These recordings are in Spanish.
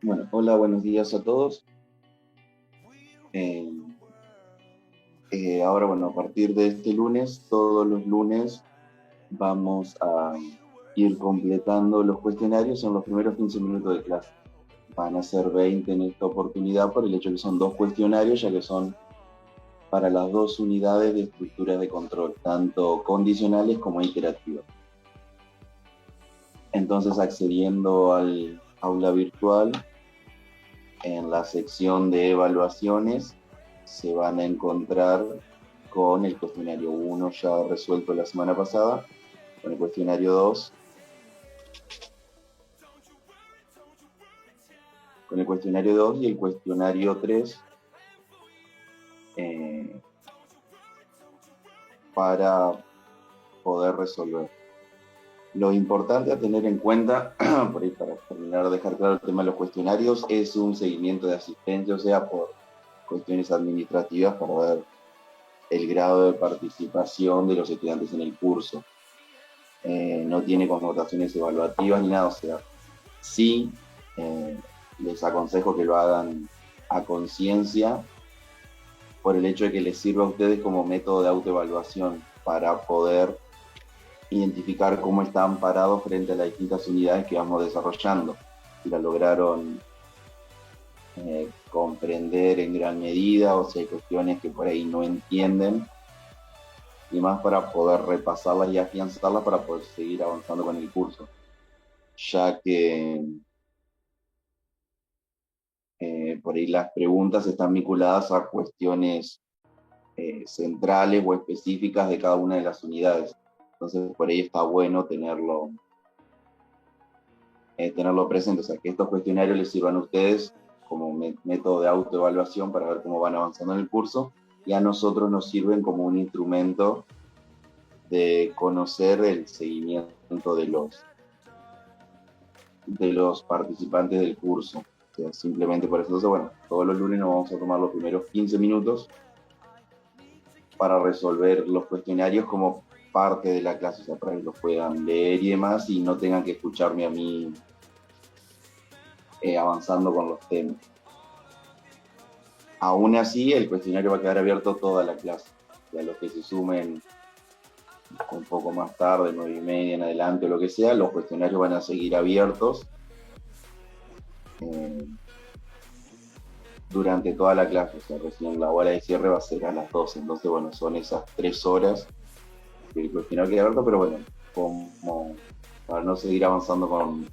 Bueno, hola, buenos días a todos. Eh, Ahora, bueno, a partir de este lunes, todos los lunes vamos a ir completando los cuestionarios en los primeros 15 minutos de clase. Van a ser 20 en esta oportunidad por el hecho de que son dos cuestionarios, ya que son para las dos unidades de estructuras de control, tanto condicionales como iterativas. Entonces, accediendo al aula virtual, en la sección de evaluaciones, se van a encontrar con el cuestionario 1 ya resuelto la semana pasada, con el cuestionario 2, y el cuestionario 3 para poder resolver. Lo importante a tener en cuenta, por ahí para terminar de dejar claro el tema de los cuestionarios, es un seguimiento de asistencia, o sea, por cuestiones administrativas para ver el grado de participación de los estudiantes en el curso. No tiene connotaciones evaluativas ni nada, o sea, sí les aconsejo que lo hagan a conciencia por el hecho de que les sirva a ustedes como método de autoevaluación para poder identificar cómo están parados frente a las distintas unidades que vamos desarrollando. Si la lograron comprender en gran medida o si hay cuestiones que por ahí no entienden, y más para poder repasarlas y afianzarlas para poder seguir avanzando con el curso, ya que por ahí las preguntas están vinculadas a cuestiones centrales o específicas de cada una de las unidades. Entonces, por ahí está bueno tenerlo presente, o sea, que estos cuestionarios les sirvan a ustedes como método de autoevaluación para ver cómo van avanzando en el curso, y a nosotros nos sirven como un instrumento de conocer el seguimiento de los participantes del curso. O sea, simplemente por eso, entonces, bueno, todos los lunes nos vamos a tomar los primeros 15 minutos para resolver los cuestionarios como parte de la clase, o sea, para que los puedan leer y demás y no tengan que escucharme a mí avanzando con los temas. Aún así, el cuestionario va a quedar abierto toda la clase. Y a los que se sumen un poco más tarde, 9:30 en adelante o lo que sea, los cuestionarios van a seguir abiertos durante toda la clase. O sea, recién la hora de cierre va a ser a las 12. Entonces, bueno, son esas 3 horas que el cuestionario queda abierto, pero bueno, como para no seguir avanzando con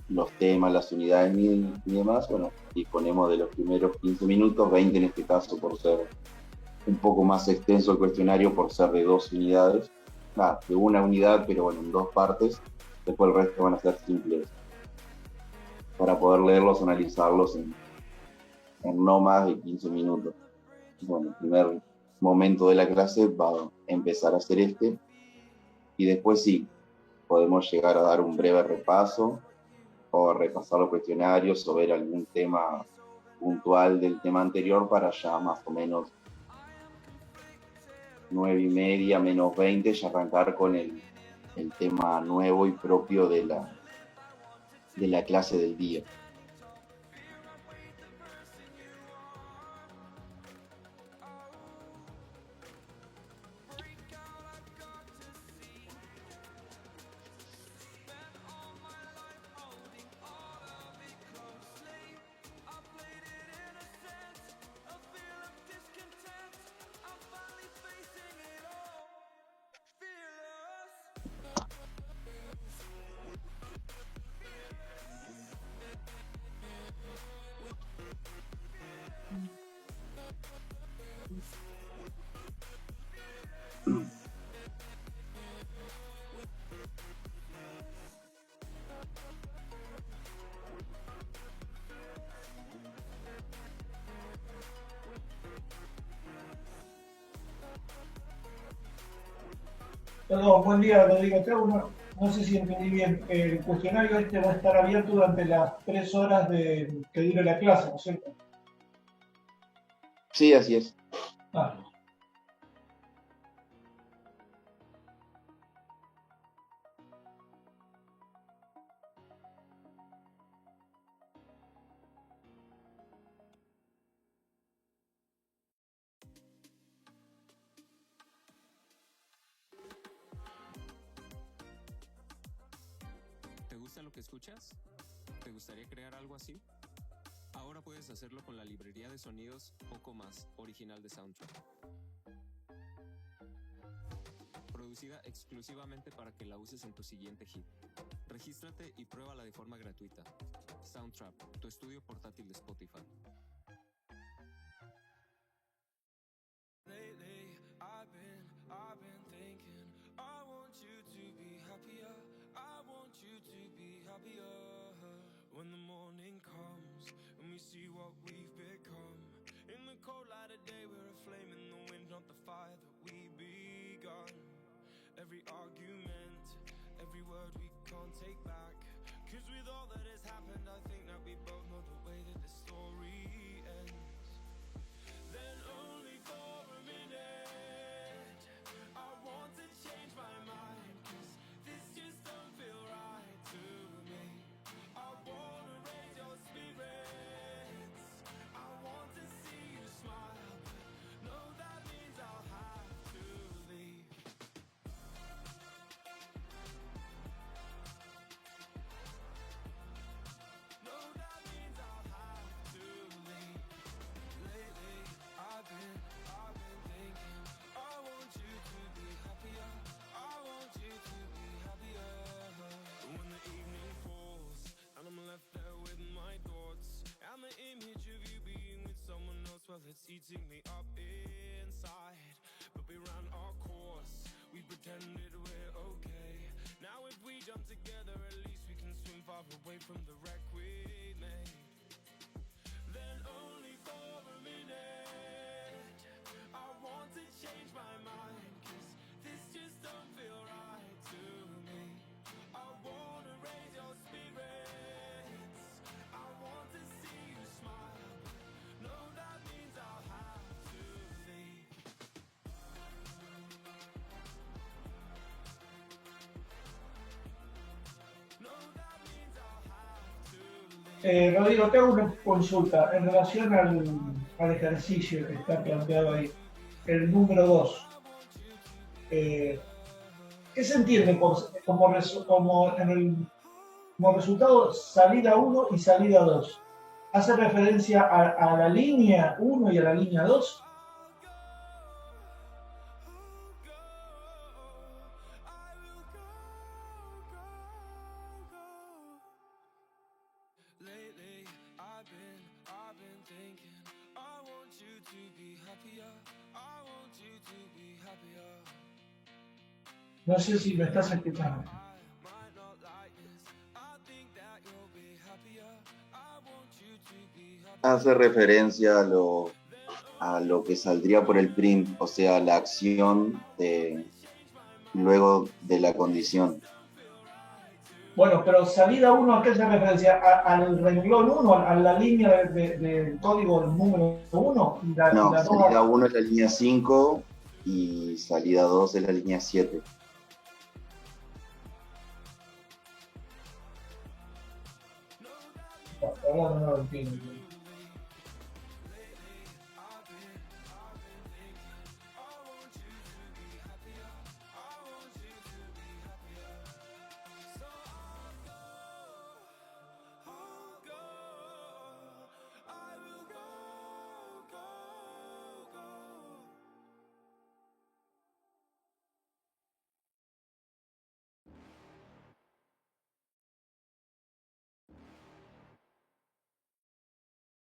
los temas, las unidades y demás, bueno, disponemos de los primeros 15 minutos, 20 en este caso por ser un poco más extenso el cuestionario, por ser de 2 unidades, de una unidad, pero bueno, en 2 partes. Después el resto van a ser simples para poder leerlos, analizarlos en no más de 15 minutos. Bueno, el primer momento de la clase va a empezar a ser este, y después sí, podemos llegar a dar un breve repaso o repasar los cuestionarios o ver algún tema puntual del tema anterior para ya más o menos 9:30 menos 20 ya arrancar con el tema nuevo y propio de la clase del día. Perdón, buen día, Rodrigo. No sé si entendí bien. El cuestionario este va a estar abierto durante las 3 horas que dure la clase, ¿no es cierto? Sí, así es. Ah, gusta lo que escuchas? ¿Te gustaría crear algo así? Ahora puedes hacerlo con la librería de sonidos Poco Más, original de Soundtrap. Producida exclusivamente para que la uses en tu siguiente hit. Regístrate y pruébala de forma gratuita. Soundtrap, tu estudio portátil de Spotify. Lately, I've been thinking, I want you to be happier. I want you to be happier. When the morning comes and we see what we've become. In the cold light of day, we're a flame in the wind, not the fire that we begun. Every argument, every word we can't take back. Cause with all that has happened, I think that we both know the way that the story ends. Then only for a minute, I want to change my mind. Cause this just don't feel right to me. I wanna raise your spirits, I want to see you smile. No, that means I'll have to leave. No, that means I'll have to leave. Lately, I've been thinking, I want you to be happier. I want you to be happier. When the evening falls and I'm left there with my thoughts, and the image of you being with someone else, well, it's eating me up inside. But we ran our course, we pretended we're okay. Now if we jump together, at least we can swim far away from the wreck we made. Then only for a minute, I want to change my mind. Cause this just don't feel right to me. I wanna raise your spirits, I want to see you smile. No, that means I'll have to leave. No, that means I'll have to leave. Rodrigo, te hago una consulta en relación al ejercicio que está planteado ahí, el número 2. ¿Qué se entiende como resultado salida 1 y salida 2? ¿Hace referencia a la línea 1 y a la línea 2? Lately, I've been thinking, I want you to be happier. I want you to be happier. No sé si me estás escuchando. I might not like this. I think that you'll be happier. I want you to be happier. Hace referencia a lo que saldría por el print, o sea, la acción luego de la condición. Bueno, pero salida 1, ¿a qué hace referencia? ¿Al renglón 1, a la línea del código número 1? No, salida 1 es la línea 5 y salida 2 es la línea 7. No lo entiendo.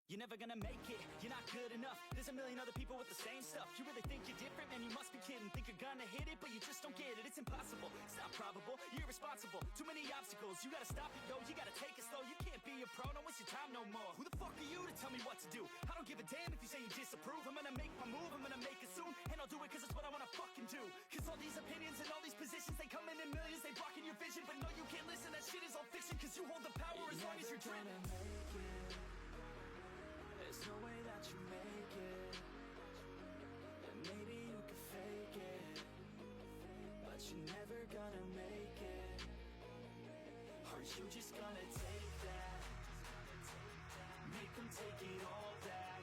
You're never gonna make it, you're not good enough. There's a million other people with the same stuff. You really think you're different? Man, you must be kidding. Think you're gonna hit it, but you just don't get it. It's impossible, it's not probable, you're irresponsible. Too many obstacles, you gotta stop it, yo. You gotta take it slow, you can't be a pro. Don't waste your time no more. Who the fuck are you to tell me what to do? I don't give a damn if you say you disapprove. I'm gonna make my move, I'm gonna make it soon. And I'll do it cause it's what I wanna fucking do. Cause all these opinions and all these positions, they come in millions, they blocking your vision. But no, you can't listen, that shit is all fiction. Cause you hold the power as long as you're dreaming. There's no way that you make it, and maybe you can fake it, but you're never gonna make it. Aren't you just gonna take that? Make them take it all back.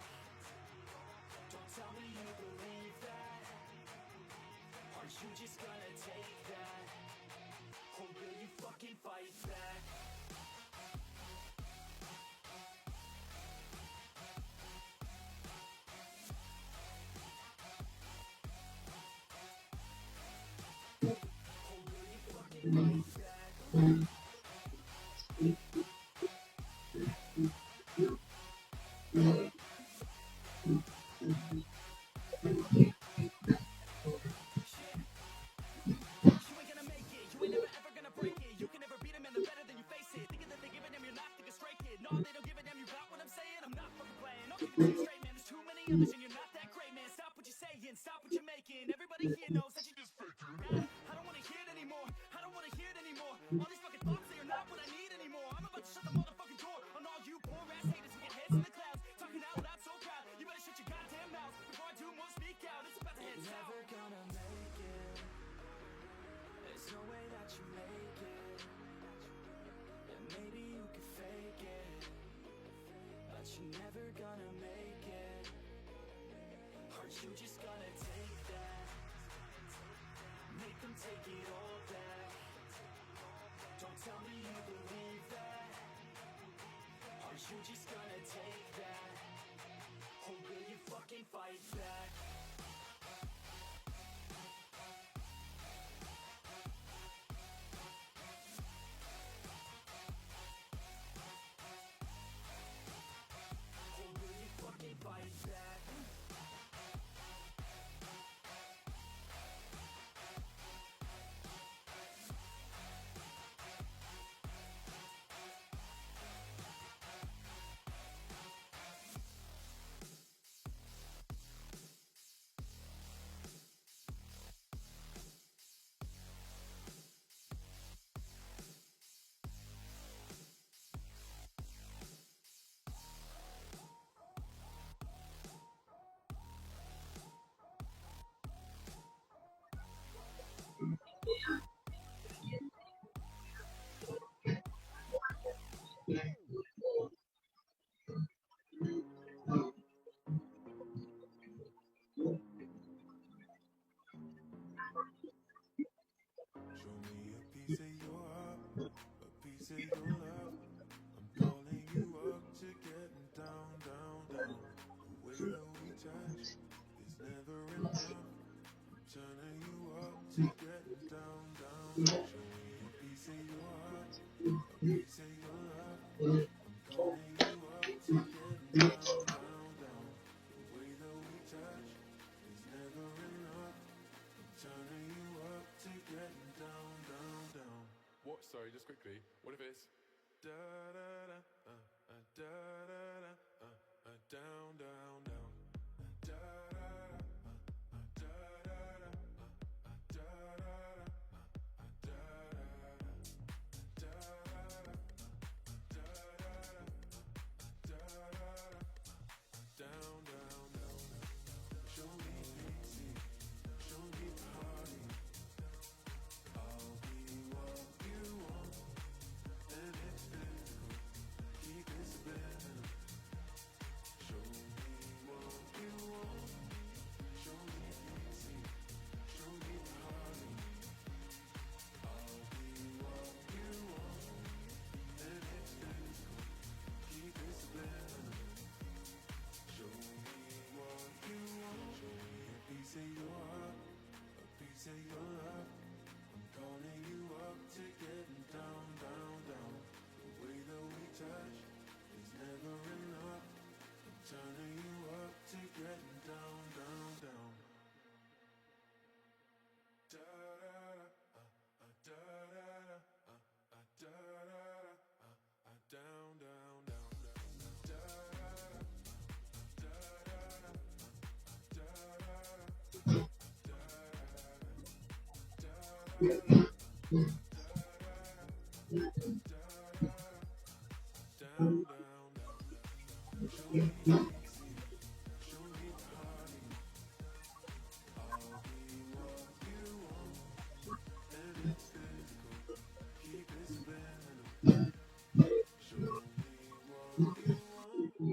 Don't tell me you believe that. Aren't you just gonna take that? Or will you fucking fight back? You ain't gonna make it, you ain't never ever gonna break it. You can never beat them and they're better than you face it. Thinking that they give a damn, you're not, think a straight kid. No, they don't give a damn, you got what I'm saying? I'm not fucking playing, I'll keep it to you straight, man. There's too many others and you're not that great, man. Stop what you're saying, stop what you're making. Everybody here knows that you just faking. I don't wanna hear it anymore, I don't wanna hear it anymore. All these fucking thoughts, they are not what I need anymore. I'm about to shut the motherfucking door on all you poor ass haters with your heads in the clouds. Talking out loud so proud, you better shut your goddamn mouth before I do more speak out. It's about to head south. Never gonna make it. There's no way that you make it. And maybe you could fake it, but you're never gonna make it. Aren't you just gonna take that? Make them take it all back. Don't tell me you believe that. Aren't you just gonna take that? Or will you fucking fight back? Or will you fucking fight back? Show me a piece of your heart, a piece of your love. I'm calling you up to getting down, down, down. The way that we touch is never enough. I'm turning you up to getting down, down. Show me a piece of your heart, a piece of your love. I'm calling you up to getting down, down, down. The way that we touch is never enough. I'm turning you up to getting down, down, down. What? Sorry, just quickly. What if it's da da da da da da down, down, down. Da da da da da da da down, down, down. Show me pity, show me party. I'll be what you want, and it's physical. Keep it spinning. Show me what you want. Show me pity, show me party. I'll be what you want, and it's physical. Keep it spinning. Show me what you want. Show me a piece of your heart, a piece of your love. I'm calling you up to getting down, down, down. The way that we touch is never enough. I'm turning you up to getting down, down, down. Da da da da da da da da down, down, down, down. Da da da da down, down, down. Show me easy, show me party. I'll be what you want, and it's physical. Keep it spinning. Show me what you want.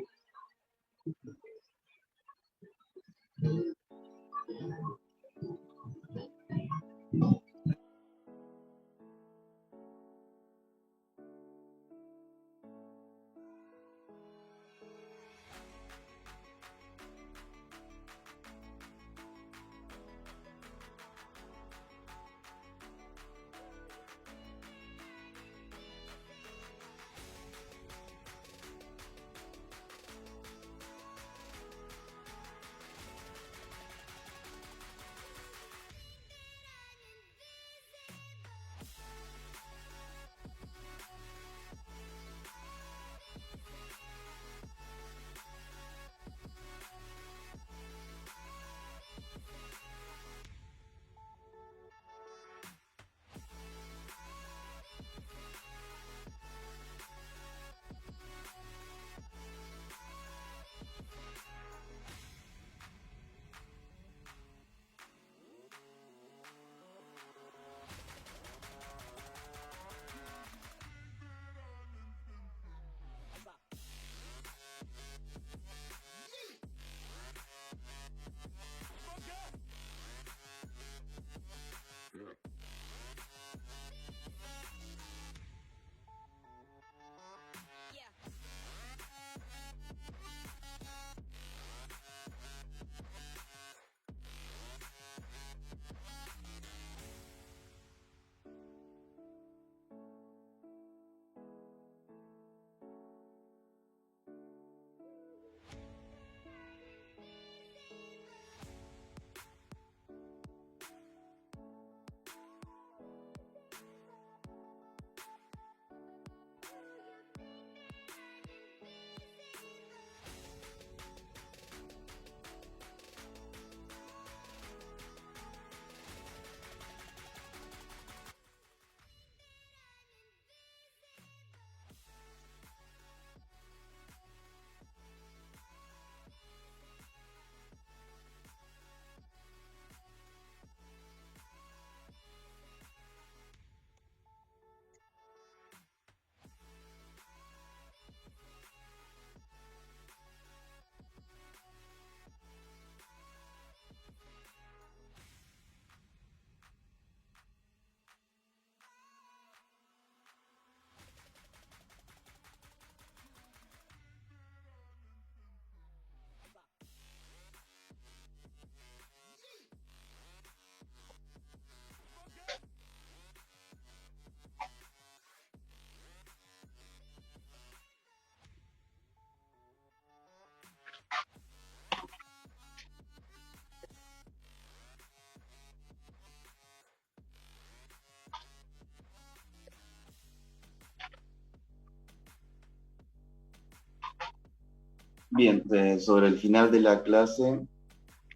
Bien, sobre el final de la clase,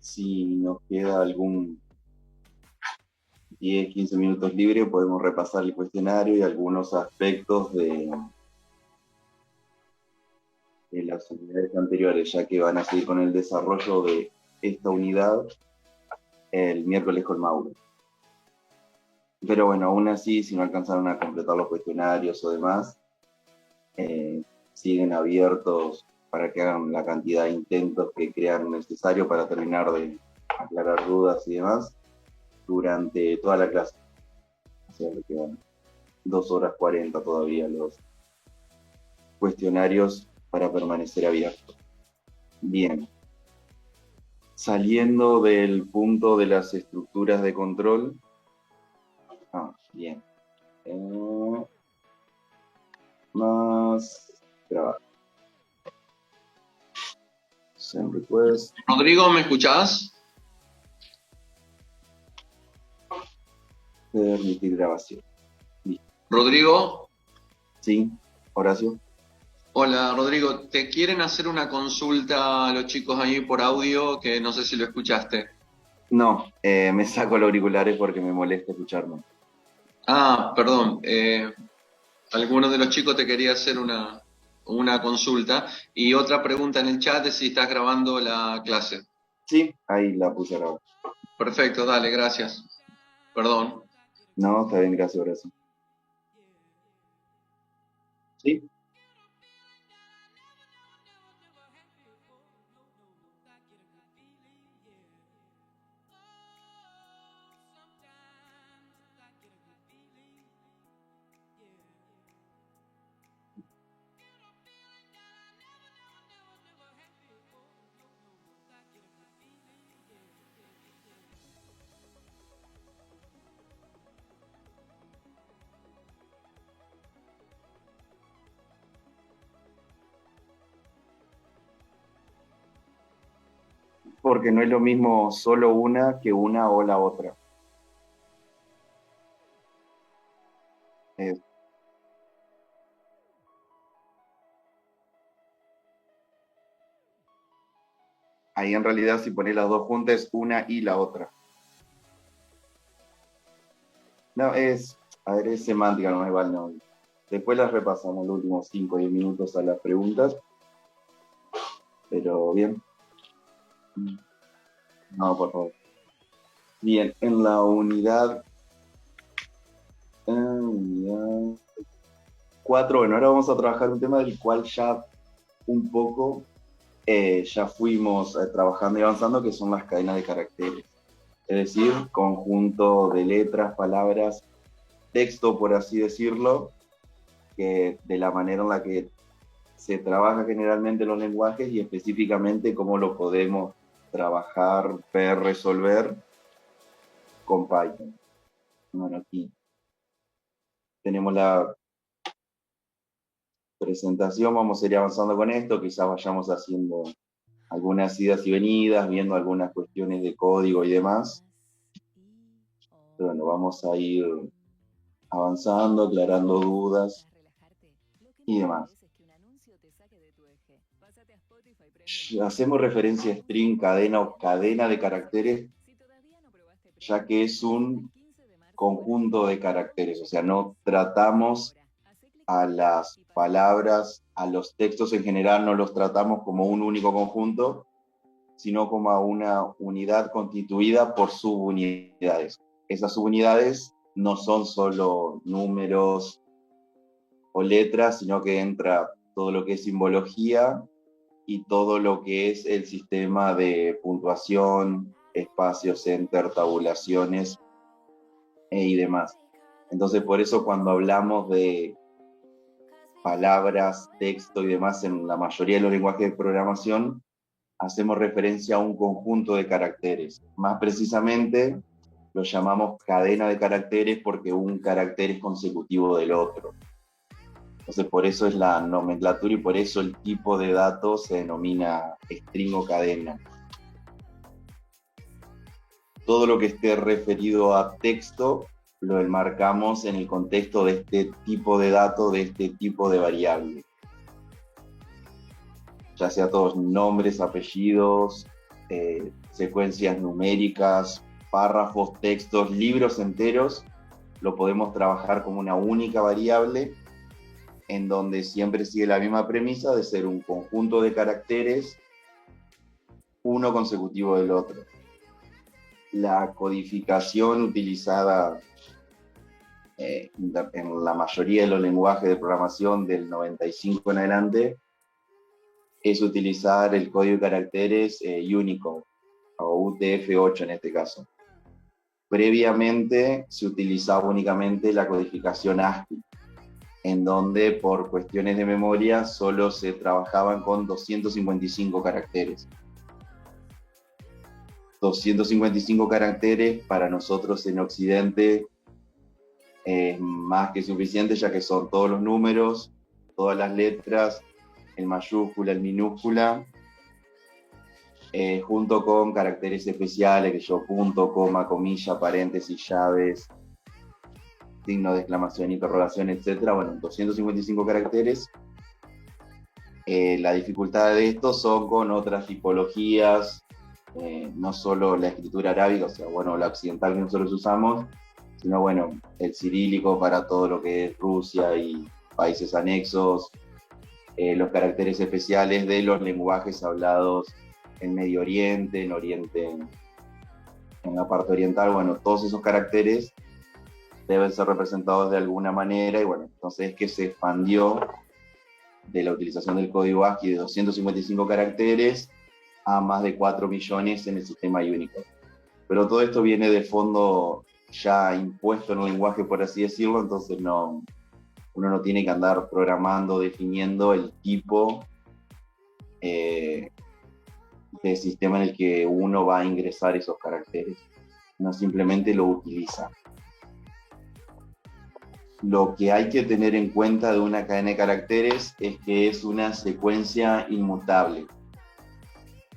si nos queda algún 10, 15 minutos libre, podemos repasar el cuestionario y algunos aspectos de las unidades anteriores, ya que van a seguir con el desarrollo de esta unidad el miércoles con Mauro. Pero bueno, aún así, si no alcanzaron a completar los cuestionarios o demás, siguen abiertos para que hagan la cantidad de intentos que crean necesario para terminar de aclarar dudas y demás durante toda la clase. O sea, le quedan 2 horas 40 todavía los cuestionarios para permanecer abiertos. Bien. Saliendo del punto de las estructuras de control. Bien. Más grabar. Send request. Rodrigo, ¿me escuchás? Permitir grabación. Rodrigo, Sí, Horacio. hola Rodrigo, te quieren hacer una consulta a los chicos ahí por audio que no sé si lo escuchaste. No, me saco los auriculares porque me molesta escucharme. Ah, perdón, alguno de los chicos te quería hacer una consulta y otra pregunta en el chat es si estás grabando la clase. Sí, ahí la puse a grabar. Perfecto, dale, gracias. Perdón. No, está bien, gracias, Horacio. Sí. Porque no es lo mismo solo una que una o la otra. Ahí en realidad si pones las dos juntas es una y la otra. No, es semántica, no es igual, no. Después las repasamos los últimos 5 o 10 minutos a las preguntas. Pero bien. No, por favor. Bien, en la unidad 4, bueno, ahora vamos a trabajar un tema del cual ya un poco ya fuimos trabajando y avanzando, que son las cadenas de caracteres. Es decir, conjunto de letras, palabras, texto, por así decirlo, que de la manera en la que se trabaja generalmente los lenguajes y específicamente cómo lo podemos trabajar, ver, resolver con Python. Bueno, aquí tenemos la presentación, vamos a ir avanzando con esto, quizás vayamos haciendo algunas idas y venidas, viendo algunas cuestiones de código y demás. Pero bueno, vamos a ir avanzando, aclarando dudas y demás. Hacemos referencia a string, cadena o cadena de caracteres, ya que es un conjunto de caracteres, o sea, no tratamos a las palabras, a los textos en general, no los tratamos como un único conjunto, sino como a una unidad constituida por subunidades. Esas subunidades no son solo números o letras, sino que entra todo lo que es simbología y todo lo que es el sistema de puntuación, espacios, enter, tabulaciones y demás. Entonces, por eso cuando hablamos de palabras, texto y demás en la mayoría de los lenguajes de programación, hacemos referencia a un conjunto de caracteres. Más precisamente, lo llamamos cadena de caracteres porque un carácter es consecutivo del otro. Entonces, por eso es la nomenclatura y por eso el tipo de datos se denomina string o cadena. Todo lo que esté referido a texto lo enmarcamos en el contexto de este tipo de dato, de este tipo de variable. ya sea todos nombres, apellidos, secuencias numéricas, párrafos, textos, libros enteros, lo podemos trabajar como una única variable en donde siempre sigue la misma premisa de ser un conjunto de caracteres, uno consecutivo del otro. La codificación utilizada en la mayoría de los lenguajes de programación del 95 en adelante es utilizar el código de caracteres Unicode, o UTF-8 en este caso. Previamente se utilizaba únicamente la codificación ASCII, en donde por cuestiones de memoria solo se trabajaban con 255 caracteres. 255 caracteres para nosotros en Occidente es más que suficiente, ya que son todos los números, todas las letras, en mayúscula, en minúscula, junto con caracteres especiales, que yo punto, coma, comilla, paréntesis, llaves, signo de exclamación, interrogación, etc. Bueno, 255 caracteres. La dificultad de esto son con otras tipologías, no solo la escritura arábiga, o sea, bueno, la occidental que nosotros usamos, sino, bueno, el cirílico para todo lo que es Rusia y países anexos, los caracteres especiales de los lenguajes hablados en Medio Oriente, en Oriente, en la parte oriental, bueno, todos esos caracteres deben ser representados de alguna manera, y bueno, entonces es que se expandió de la utilización del código ASCII de 255 caracteres a más de 4 millones en el sistema Unicode. Pero todo esto viene de fondo ya impuesto en el lenguaje, por así decirlo, entonces uno no tiene que andar programando, definiendo el tipo de sistema en el que uno va a ingresar esos caracteres. Uno simplemente lo utiliza. Lo que hay que tener en cuenta de una cadena de caracteres es que es una secuencia inmutable.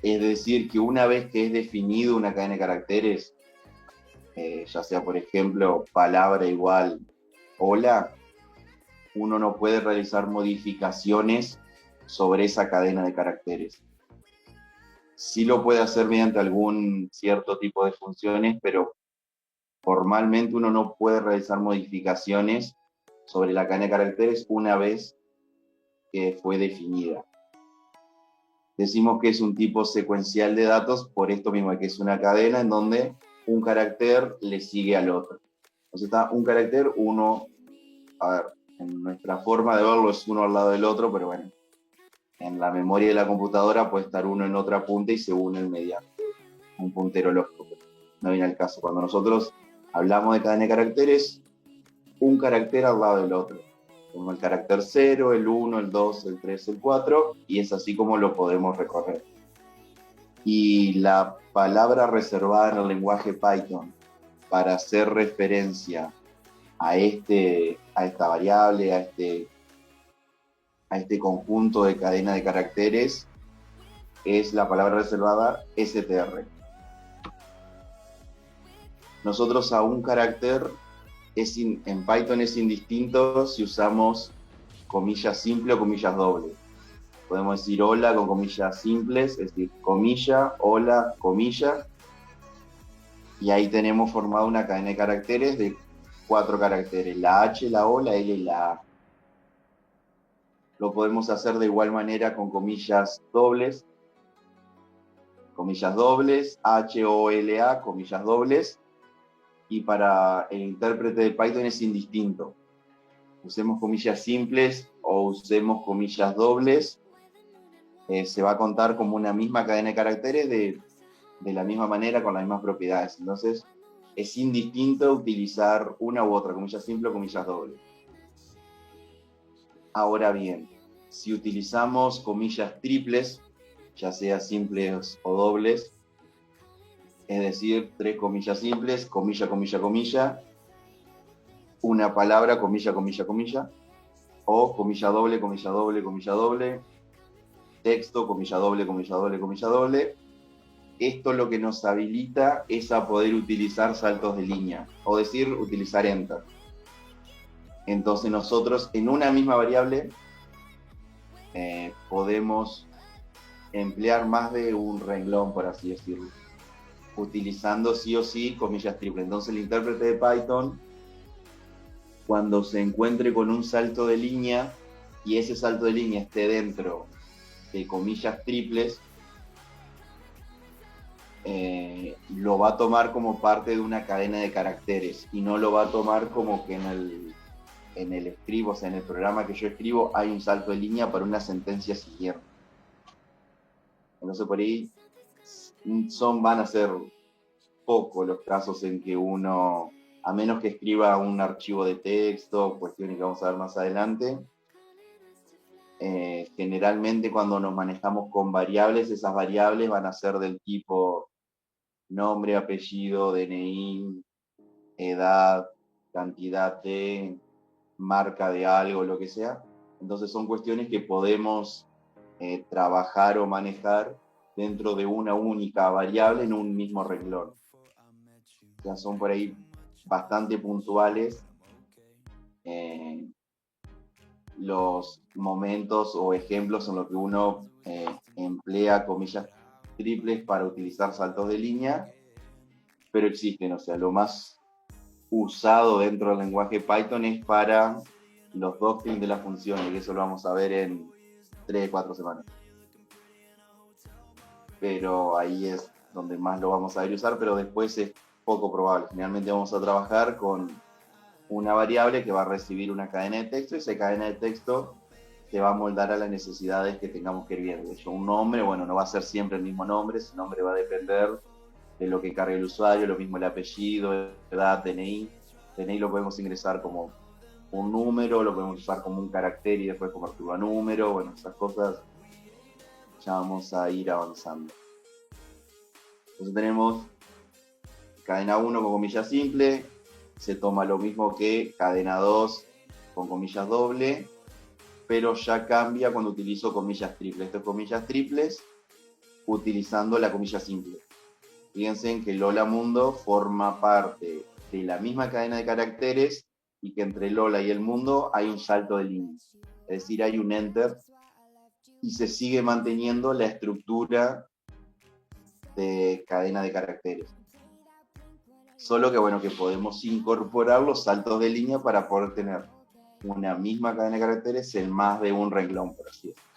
Es decir, que una vez que es definido una cadena de caracteres, ya sea por ejemplo palabra igual hola, uno no puede realizar modificaciones sobre esa cadena de caracteres. Sí lo puede hacer mediante algún cierto tipo de funciones, pero formalmente uno no puede realizar modificaciones sobre la cadena de caracteres una vez que fue definida. Decimos que es un tipo secuencial de datos por esto mismo, que es una cadena en donde un carácter le sigue al otro. Entonces está un carácter, uno, a ver, en nuestra forma de verlo es uno al lado del otro, pero bueno, en la memoria de la computadora puede estar uno en otra punta y se unen mediante un puntero lógico. No viene al caso. Cuando nosotros hablamos de cadena de caracteres, un carácter al lado del otro. Como el carácter 0, el 1, el 2, el 3, el 4, y es así como lo podemos recorrer. Y la palabra reservada en el lenguaje Python para hacer referencia a esta variable, a este conjunto de cadena de caracteres, es la palabra reservada str. Nosotros a un carácter en Python es indistinto si usamos comillas simples o comillas dobles. Podemos decir hola con comillas simples, es decir, comilla, hola, comilla, y ahí tenemos formado una cadena de caracteres de 4 caracteres, la H, la O, la L y la A. Lo podemos hacer de igual manera con comillas dobles, H, O, L, A, comillas dobles, y para el intérprete de Python es indistinto. Usemos comillas simples o usemos comillas dobles, se va a contar como una misma cadena de caracteres de la misma manera, con las mismas propiedades. Entonces, es indistinto utilizar una u otra, comillas simples o comillas dobles. Ahora bien, si utilizamos comillas triples, ya sea simples o dobles, es decir, 3 comillas simples, comilla, comilla, comilla, una palabra, comilla, comilla, comilla, o comilla doble, comilla doble, comilla doble, texto, comilla doble, comilla doble, comilla doble. Esto lo que nos habilita es a poder utilizar saltos de línea, o decir, utilizar enter. Entonces nosotros en una misma variable podemos emplear más de un renglón, por así decirlo, utilizando sí o sí comillas triples. Entonces el intérprete de Python, cuando se encuentre con un salto de línea y ese salto de línea esté dentro de comillas triples, lo va a tomar como parte de una cadena de caracteres y no lo va a tomar como que en el escribo, o sea, en el programa que yo escribo hay un salto de línea para una sentencia siguiente. Entonces por ahí van a ser pocos los casos en que uno, a menos que escriba un archivo de texto, cuestiones que vamos a ver más adelante, generalmente cuando nos manejamos con variables, esas variables van a ser del tipo nombre, apellido, DNI, edad, cantidad de, marca de algo, lo que sea. Entonces son cuestiones que podemos trabajar o manejar dentro de una única variable en un mismo renglón. O sea, son por ahí bastante puntuales los momentos o ejemplos en los que uno emplea comillas triples para utilizar saltos de línea, pero existen, o sea, lo más usado dentro del lenguaje Python es para los doctrines de las funciones, y eso lo vamos a ver en 3-4 semanas. Pero ahí es donde más lo vamos a ver usar, pero después es poco probable. Generalmente vamos a trabajar con una variable que va a recibir una cadena de texto y esa cadena de texto se va a moldar a las necesidades que tengamos que ir viendo. De hecho, un nombre, bueno, no va a ser siempre el mismo nombre, ese nombre va a depender de lo que cargue el usuario, lo mismo el apellido, edad, DNI. DNI lo podemos ingresar como un número, lo podemos usar como un carácter y después convertirlo a número, bueno, esas cosas ya vamos a ir avanzando. Entonces tenemos cadena 1 con comillas simple, se toma lo mismo que cadena 2 con comillas doble, pero ya cambia cuando utilizo comillas triples. Estas comillas triples utilizando la comilla simple. Fíjense en que el hola mundo forma parte de la misma cadena de caracteres y que entre el hola y el mundo hay un salto de línea. Es decir, hay un enter y se sigue manteniendo la estructura de cadena de caracteres. Solo que bueno, que podemos incorporar los saltos de línea para poder tener una misma cadena de caracteres en más de un renglón, por así decirlo.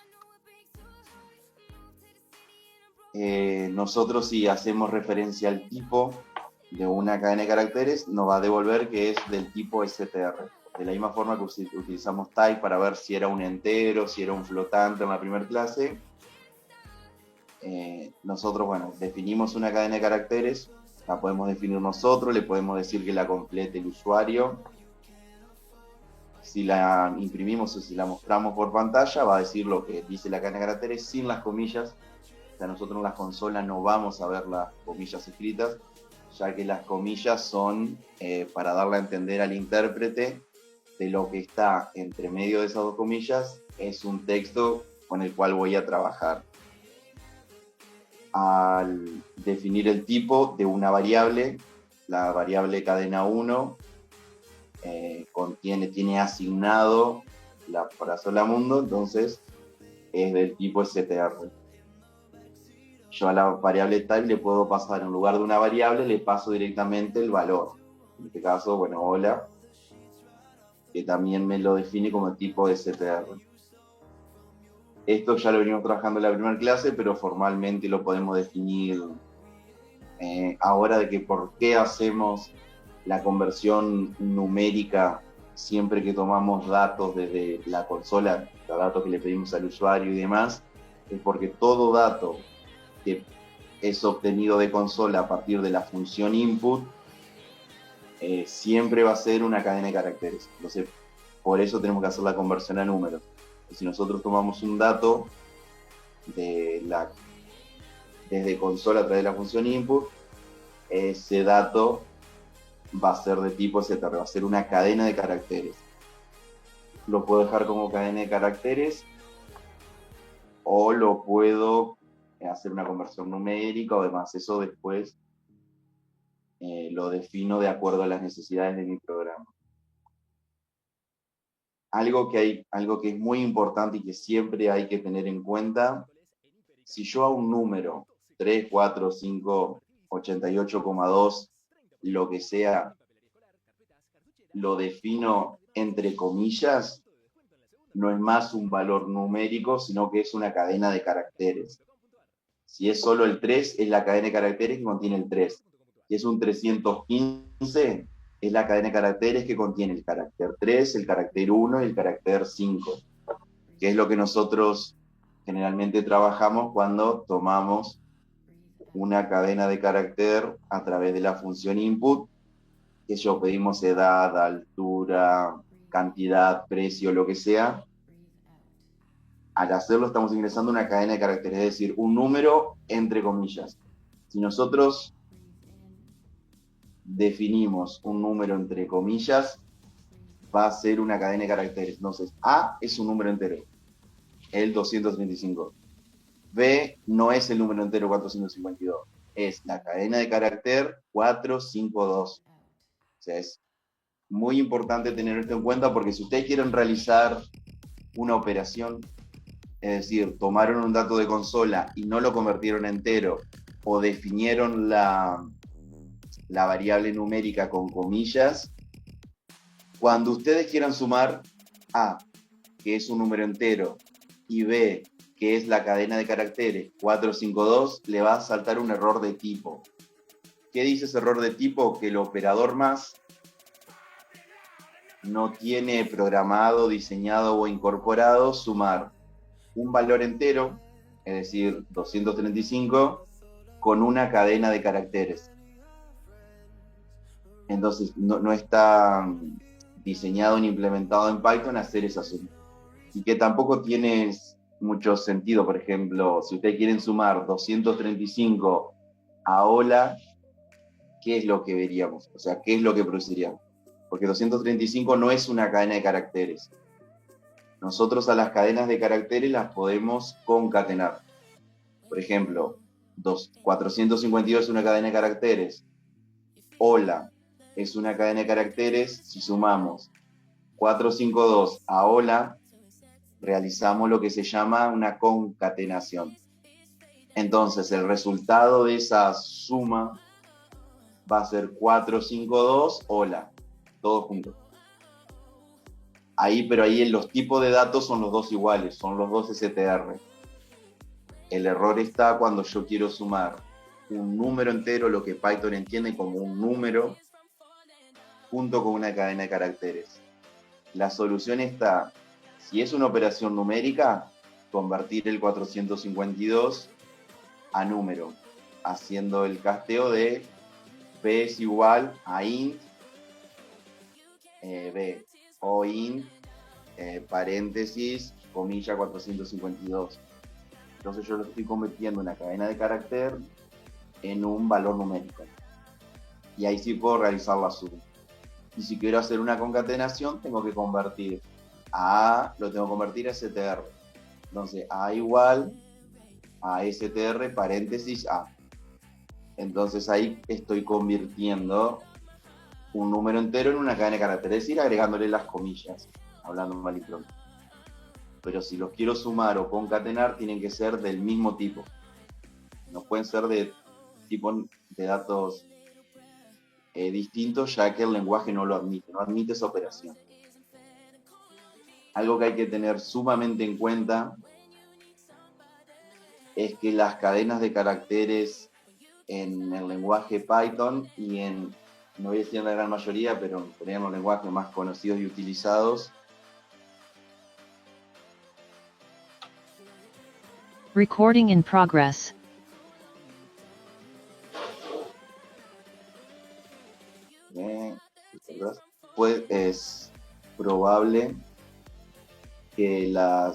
Nosotros si hacemos referencia al tipo de una cadena de caracteres, nos va a devolver que es del tipo str. De la misma forma que utilizamos type para ver si era un entero, si era un flotante en la primera clase, nosotros, bueno, definimos una cadena de caracteres, la podemos definir nosotros, le podemos decir que la complete el usuario. Si la imprimimos o si la mostramos por pantalla, va a decir lo que dice la cadena de caracteres sin las comillas. O sea, nosotros en las consolas no vamos a ver las comillas escritas, ya que las comillas son para darle a entender al intérprete de lo que está entre medio de esas dos comillas, es un texto con el cual voy a trabajar. Al definir el tipo de una variable, la variable cadena 1 tiene asignado la frase hola mundo, entonces es del tipo str. Yo a la variable type le puedo pasar, en lugar de una variable, le paso directamente el valor. En este caso, bueno, hola, que también me lo define como tipo de str. Esto ya lo venimos trabajando en la primera clase, pero formalmente lo podemos definir ahora, de que por qué hacemos la conversión numérica siempre que tomamos datos desde la consola, los datos que le pedimos al usuario y demás, es porque todo dato que es obtenido de consola a partir de la función input siempre va a ser una cadena de caracteres. Entonces, por eso tenemos que hacer la conversión a números. Si nosotros tomamos un dato desde consola a través de la función input, ese dato va a ser de tipo str, va a ser una cadena de caracteres. Lo puedo dejar como cadena de caracteres o lo puedo hacer una conversión numérica o demás. Eso después lo defino de acuerdo a las necesidades de mi programa. Algo que es muy importante y que siempre hay que tener en cuenta si yo a un número 3, 4, 5, 88,2, lo que sea, lo defino entre comillas, no es más un valor numérico, sino que es una cadena de caracteres. Si es solo el 3, es la cadena de caracteres que contiene el 3. Si es un 315, es la cadena de caracteres que contiene el carácter 3, el carácter 1 y el carácter 5, que es lo que nosotros generalmente trabajamos cuando tomamos una cadena de carácter a través de la función input, que yo pedimos edad, altura, cantidad, precio, lo que sea. Al hacerlo estamos ingresando una cadena de caracteres, es decir, un número entre comillas. Si nosotros definimos un número entre comillas, va a ser una cadena de caracteres. Entonces, A es un número entero, el 235. B no es el número entero 452, es la cadena de carácter 452. O sea, es muy importante tener esto en cuenta porque si ustedes quieren realizar una operación, es decir, tomaron un dato de consola y no lo convirtieron en entero, o definieron la variable numérica con comillas, cuando ustedes quieran sumar A, que es un número entero, y B, que es la cadena de caracteres 452, le va a saltar un error de tipo. ¿Qué dice ese error de tipo? Que el operador más no tiene programado, diseñado o incorporado sumar un valor entero, es decir, 235, con una cadena de caracteres. Entonces, no está diseñado ni implementado en Python hacer esa suma. Y que tampoco tiene mucho sentido. Por ejemplo, si ustedes quieren sumar 235 a hola, ¿qué es lo que veríamos? O sea, ¿qué es lo que produciríamos? Porque 235 no es una cadena de caracteres. Nosotros a las cadenas de caracteres las podemos concatenar. Por ejemplo, 452 es una cadena de caracteres. Hola es una cadena de caracteres. Si sumamos 452 a hola, realizamos lo que se llama una concatenación. Entonces, el resultado de esa suma va a ser 452 hola, todos juntos. Pero ahí los tipos de datos son los dos iguales, son los dos STR. El error está cuando yo quiero sumar un número entero, lo que Python entiende como un número, junto con una cadena de caracteres. La solución está, si es una operación numérica, convertir el 452 a número, haciendo el casteo de P es igual a int B, o int paréntesis, comilla 452. Entonces yo lo estoy convirtiendo en una cadena de carácter en un valor numérico. Y ahí sí puedo realizar la suma. Y si quiero hacer una concatenación, tengo que convertir a lo tengo que convertir a str. Entonces A igual a str paréntesis A. Entonces ahí estoy convirtiendo un número entero en una cadena de caracteres, es decir, agregándole las comillas, hablando mal y pronto. Pero si los quiero sumar o concatenar, tienen que ser del mismo tipo. No pueden ser de tipo de datos distintos, ya que el lenguaje no lo admite, no admite esa operación. Algo que hay que tener sumamente en cuenta es que las cadenas de caracteres en el lenguaje Python y no voy a decir en la gran mayoría, pero en los lenguajes más conocidos y utilizados, Recording in progress. pues es probable que en la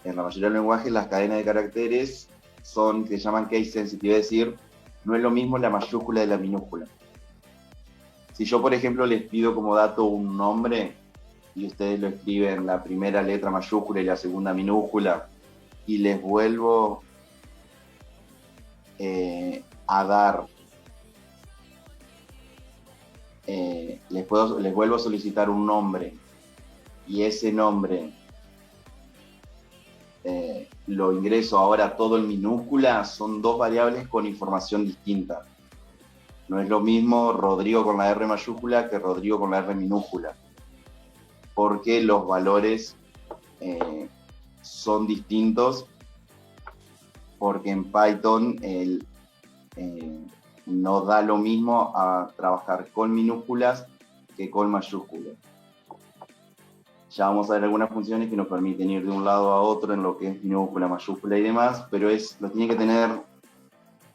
mayoría de los lenguajes las cadenas de caracteres son que se llaman case sensitive, es decir, no es lo mismo la mayúscula de la minúscula. Si yo, por ejemplo, les pido como dato un nombre y ustedes lo escriben la primera letra mayúscula y la segunda minúscula, y les vuelvo a dar, les vuelvo a solicitar un nombre, y ese nombre lo ingreso ahora todo en minúscula, son dos variables con información distinta. No es lo mismo Rodrigo con la R mayúscula que Rodrigo con la R minúscula, porque los valores son distintos, porque en Python no da lo mismo a trabajar con minúsculas que con mayúsculas. Ya vamos a ver algunas funciones que nos permiten ir de un lado a otro en lo que es minúscula, mayúscula y demás, pero lo tiene que tener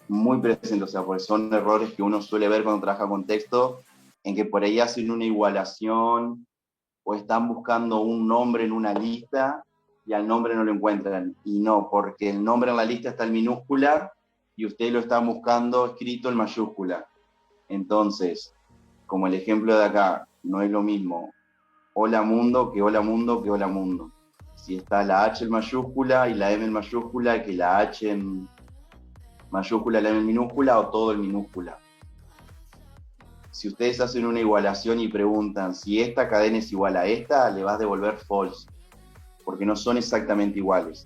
muy presente, o sea, porque son errores que uno suele ver cuando trabaja con texto, en que por ahí hacen una igualación o están buscando un nombre en una lista y al nombre no lo encuentran. Y no, porque el nombre en la lista está en minúscula y ustedes lo están buscando escrito en mayúscula. Entonces, como el ejemplo de acá, no es lo mismo hola mundo que hola mundo que hola mundo. Si está la H en mayúscula y la M en mayúscula, que la H en mayúscula, la M en minúscula o todo en minúscula. Si ustedes hacen una igualación y preguntan si esta cadena es igual a esta, le vas a devolver false, porque no son exactamente iguales.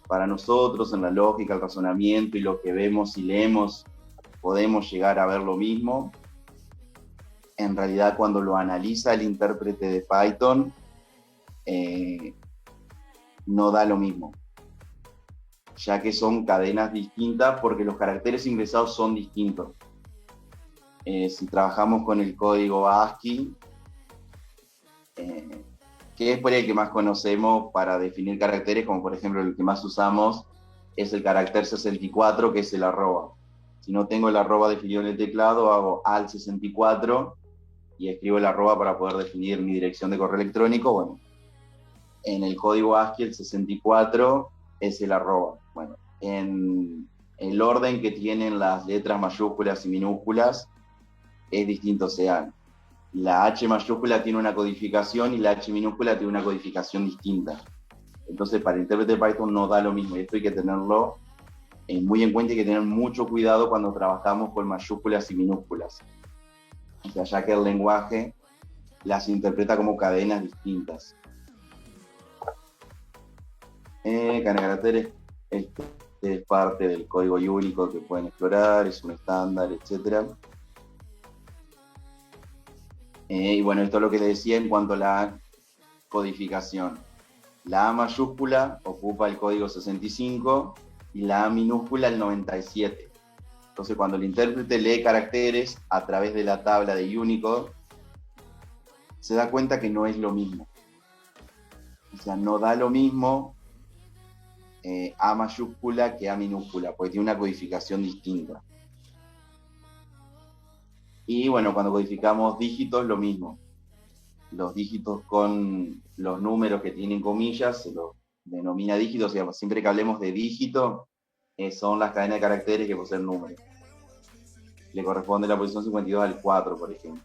Para nosotros, en la lógica, el razonamiento y lo que vemos y leemos, podemos llegar a ver lo mismo. En realidad, cuando lo analiza el intérprete de Python, no da lo mismo, ya que son cadenas distintas porque los caracteres ingresados son distintos. Si trabajamos con el código ASCII, que es por el que más conocemos para definir caracteres, como por ejemplo el que más usamos es el carácter 64, que es el arroba. Si no tengo el arroba definido en el teclado, hago al 64 y escribo el arroba para poder definir mi dirección de correo electrónico. Bueno, en el código ASCII el 64 es el arroba. Bueno, en el orden que tienen las letras mayúsculas y minúsculas es distinto, o sea, la H mayúscula tiene una codificación y la H minúscula tiene una codificación distinta. Entonces, para el intérprete de Python no da lo mismo, y esto hay que tenerlo muy en cuenta y hay que tener mucho cuidado cuando trabajamos con mayúsculas y minúsculas. O sea, ya que el lenguaje las interpreta como cadenas distintas. Cadena de caracteres, este es parte del código Unicode que pueden explorar, es un estándar, etc. Y bueno, esto es lo que les decía en cuanto a la codificación. La A mayúscula ocupa el código 65 y la A minúscula el 97. Entonces, cuando el intérprete lee caracteres a través de la tabla de Unicode, se da cuenta que no es lo mismo. O sea, no da lo mismo A mayúscula que A minúscula, porque tiene una codificación distinta. Y bueno, cuando codificamos dígitos, lo mismo. Los dígitos con los números que tienen comillas se los denomina dígitos. Digamos, siempre que hablemos de dígito, son las cadenas de caracteres que poseen números. Le corresponde la posición 52 al 4, por ejemplo.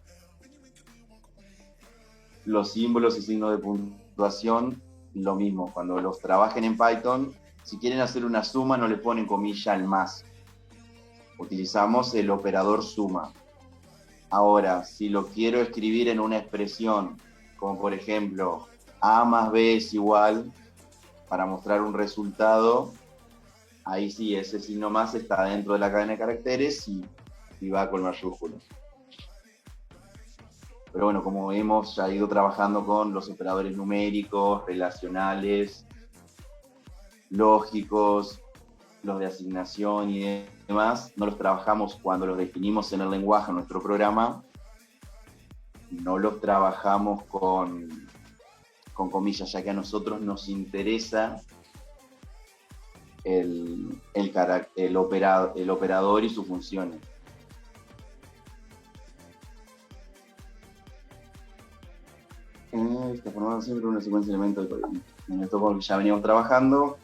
Los símbolos y signos de puntuación, lo mismo. Cuando los trabajen en Python, si quieren hacer una suma, no le ponen comilla al más. Utilizamos el operador suma. Ahora, si lo quiero escribir en una expresión, como por ejemplo, A más B es igual, para mostrar un resultado, ahí sí, ese signo más está dentro de la cadena de caracteres y va con mayúsculas. Pero bueno, como hemos ya ido trabajando con los operadores numéricos, relacionales, lógicos, los de asignación y demás, no los trabajamos cuando los definimos en el lenguaje, en nuestro programa, no los trabajamos con comillas, ya que a nosotros nos interesa el operador y sus funciones. Está formada siempre una secuencia de elementos de código. En esto porque ya veníamos trabajando,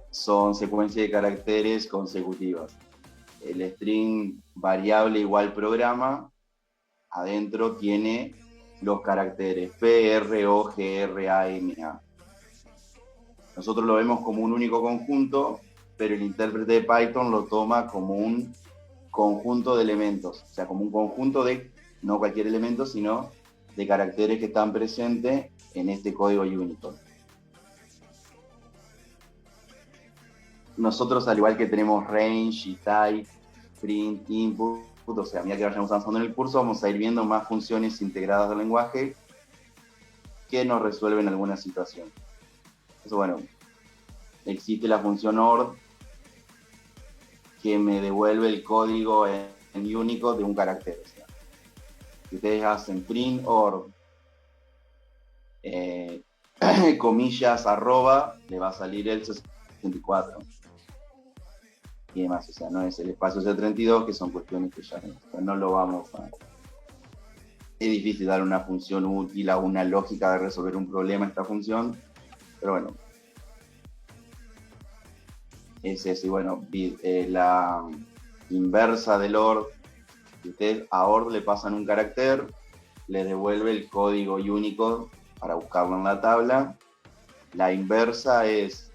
son secuencias de caracteres consecutivas. El string variable igual programa, adentro tiene los caracteres P, R, O, G, R, A, M, A. Nosotros lo vemos como un único conjunto, pero el intérprete de Python lo toma como un conjunto de elementos, o sea, como un conjunto de, no cualquier elemento, sino de caracteres que están presentes en este código Unicode. nosotros, al igual que tenemos range y type, print, input, o sea, a medida que vayamos avanzando en el curso, vamos a ir viendo más funciones integradas del lenguaje que nos resuelven alguna situación. Entonces, bueno, existe la función OR que me devuelve el código en Unicode de un carácter. O sea, si ustedes hacen print OR comillas arroba, le va a salir el 64 y demás. O sea, no es el espacio C32, que son cuestiones que ya no lo vamos a... Es difícil dar una función útil a una lógica de resolver un problema esta función, pero bueno, es eso. Y bueno, la inversa del OR, si ustedes a OR le pasan un carácter, le devuelve el código Unicode para buscarlo en la tabla. La inversa es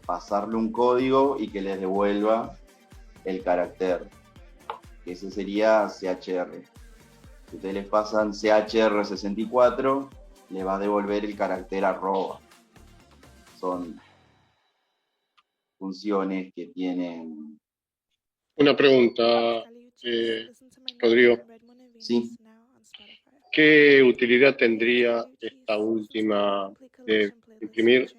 pasarle un código y que les devuelva el carácter. Ese sería CHR. Si ustedes les pasan CHR64, le va a devolver el carácter arroba. Son funciones que tienen... Una pregunta, Rodrigo. Sí. ¿Qué utilidad tendría esta última de imprimir,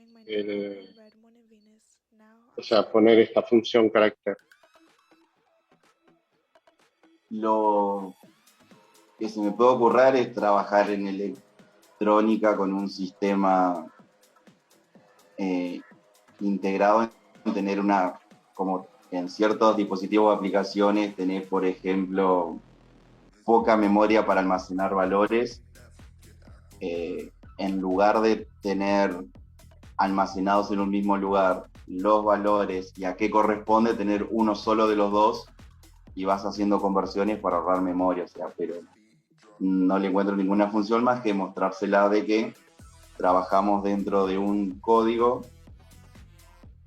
o sea, poner esta función carácter? Lo que se me puede ocurrir es trabajar en electrónica con un sistema integrado, en tener una, como en ciertos dispositivos o aplicaciones, tener, por ejemplo, poca memoria para almacenar valores, en lugar de tener almacenados en un mismo lugar los valores y a qué corresponde, tener uno solo de los dos y vas haciendo conversiones para ahorrar memoria. O sea, pero no le encuentro ninguna función más que mostrársela de que trabajamos dentro de un código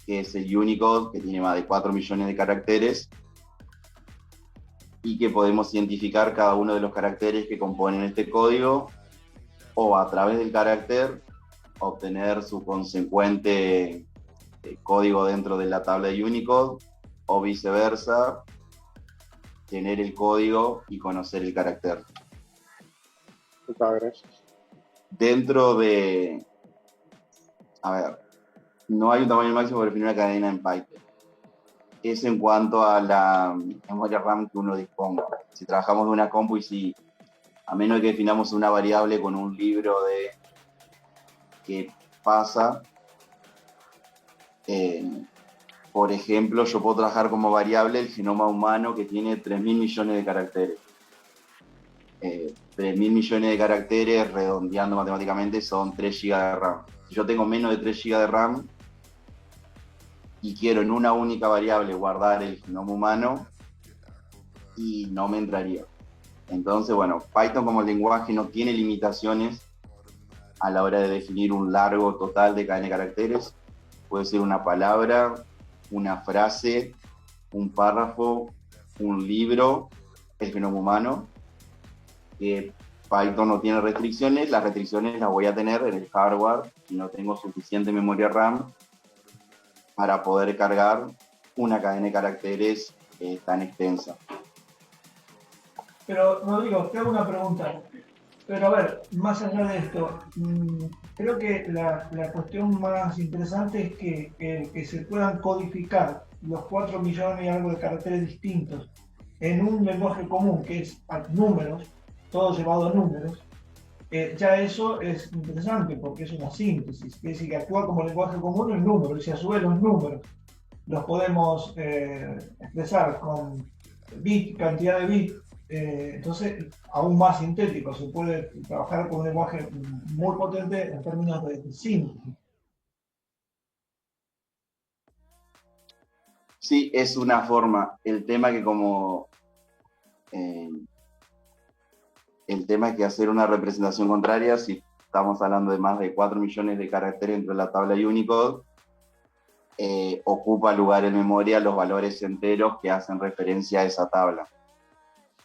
que es el Unicode, que tiene más de 4 millones de caracteres, y que podemos identificar cada uno de los caracteres que componen este código, o a través del carácter obtener su consecuente código dentro de la tabla de Unicode, o viceversa, tener el código y conocer el carácter. Muchas gracias. Dentro de... A ver, no hay un tamaño máximo para definir una cadena en Python. Es en cuanto a la memoria RAM que uno disponga. Si trabajamos de una compu y si, a menos que definamos una variable con un libro de qué pasa, por ejemplo, yo puedo trabajar como variable el genoma humano, que tiene 3.000 millones de caracteres. 3.000 millones de caracteres, redondeando matemáticamente, son 3 GB de RAM. Si yo tengo menos de 3 GB de RAM y quiero en una única variable guardar el genoma humano, y no me entraría. Entonces, bueno, Python como lenguaje no tiene limitaciones a la hora de definir un largo total de cadena de caracteres. Puede ser una palabra, una frase, un párrafo, un libro, el genoma humano. Python no tiene restricciones, las restricciones las voy a tener en el hardware si no tengo suficiente memoria RAM para poder cargar una cadena de caracteres tan extensa. Pero, Rodrigo, te hago una pregunta. Pero a ver, más allá de esto, creo que la cuestión más interesante es que se puedan codificar los 4 millones y algo de caracteres distintos en un lenguaje común, que es números, todo llevado a números. Ya eso es interesante porque es una síntesis, es decir, que actúa como lenguaje común el número, y si a su vez los números los podemos expresar con bit, cantidad de bits, entonces aún más sintético, se puede trabajar con un lenguaje muy potente en términos de síntesis. Sí, es una forma. El tema que como... el tema es que hacer una representación contraria, si estamos hablando de más de 4 millones de caracteres dentro de la tabla Unicode, ocupa lugar en memoria los valores enteros que hacen referencia a esa tabla.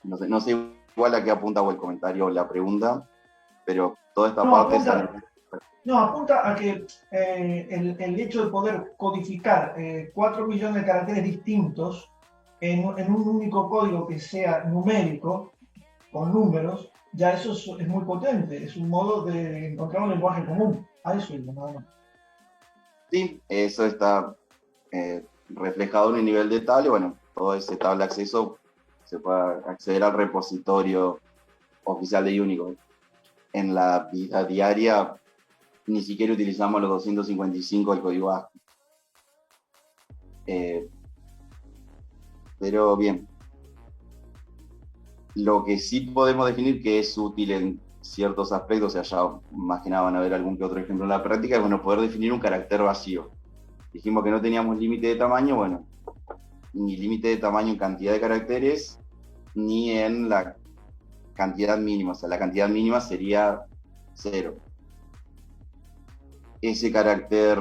No sé igual a qué apunta o el comentario o la pregunta, pero toda esta parte... No, apunta a que el hecho de poder codificar 4 millones de caracteres distintos en un único código que sea numérico, con números, ya eso es muy potente. Es un modo de encontrar un lenguaje común. A eso iba, nada más. Sí, eso está reflejado en el nivel de tabla y bueno, todo ese tabla de acceso se puede acceder al repositorio oficial de Unicode. En la vida diaria ni siquiera utilizamos los 255 del código ASCII. Pero bien, lo que sí podemos definir que es útil en ciertos aspectos, o sea, ya más que nada van a ver algún que otro ejemplo en la práctica, es bueno, poder definir un carácter vacío. Dijimos que no teníamos límite de tamaño, bueno, ni límite de tamaño en cantidad de caracteres, ni en la cantidad mínima, o sea, la cantidad mínima sería 0. Ese carácter,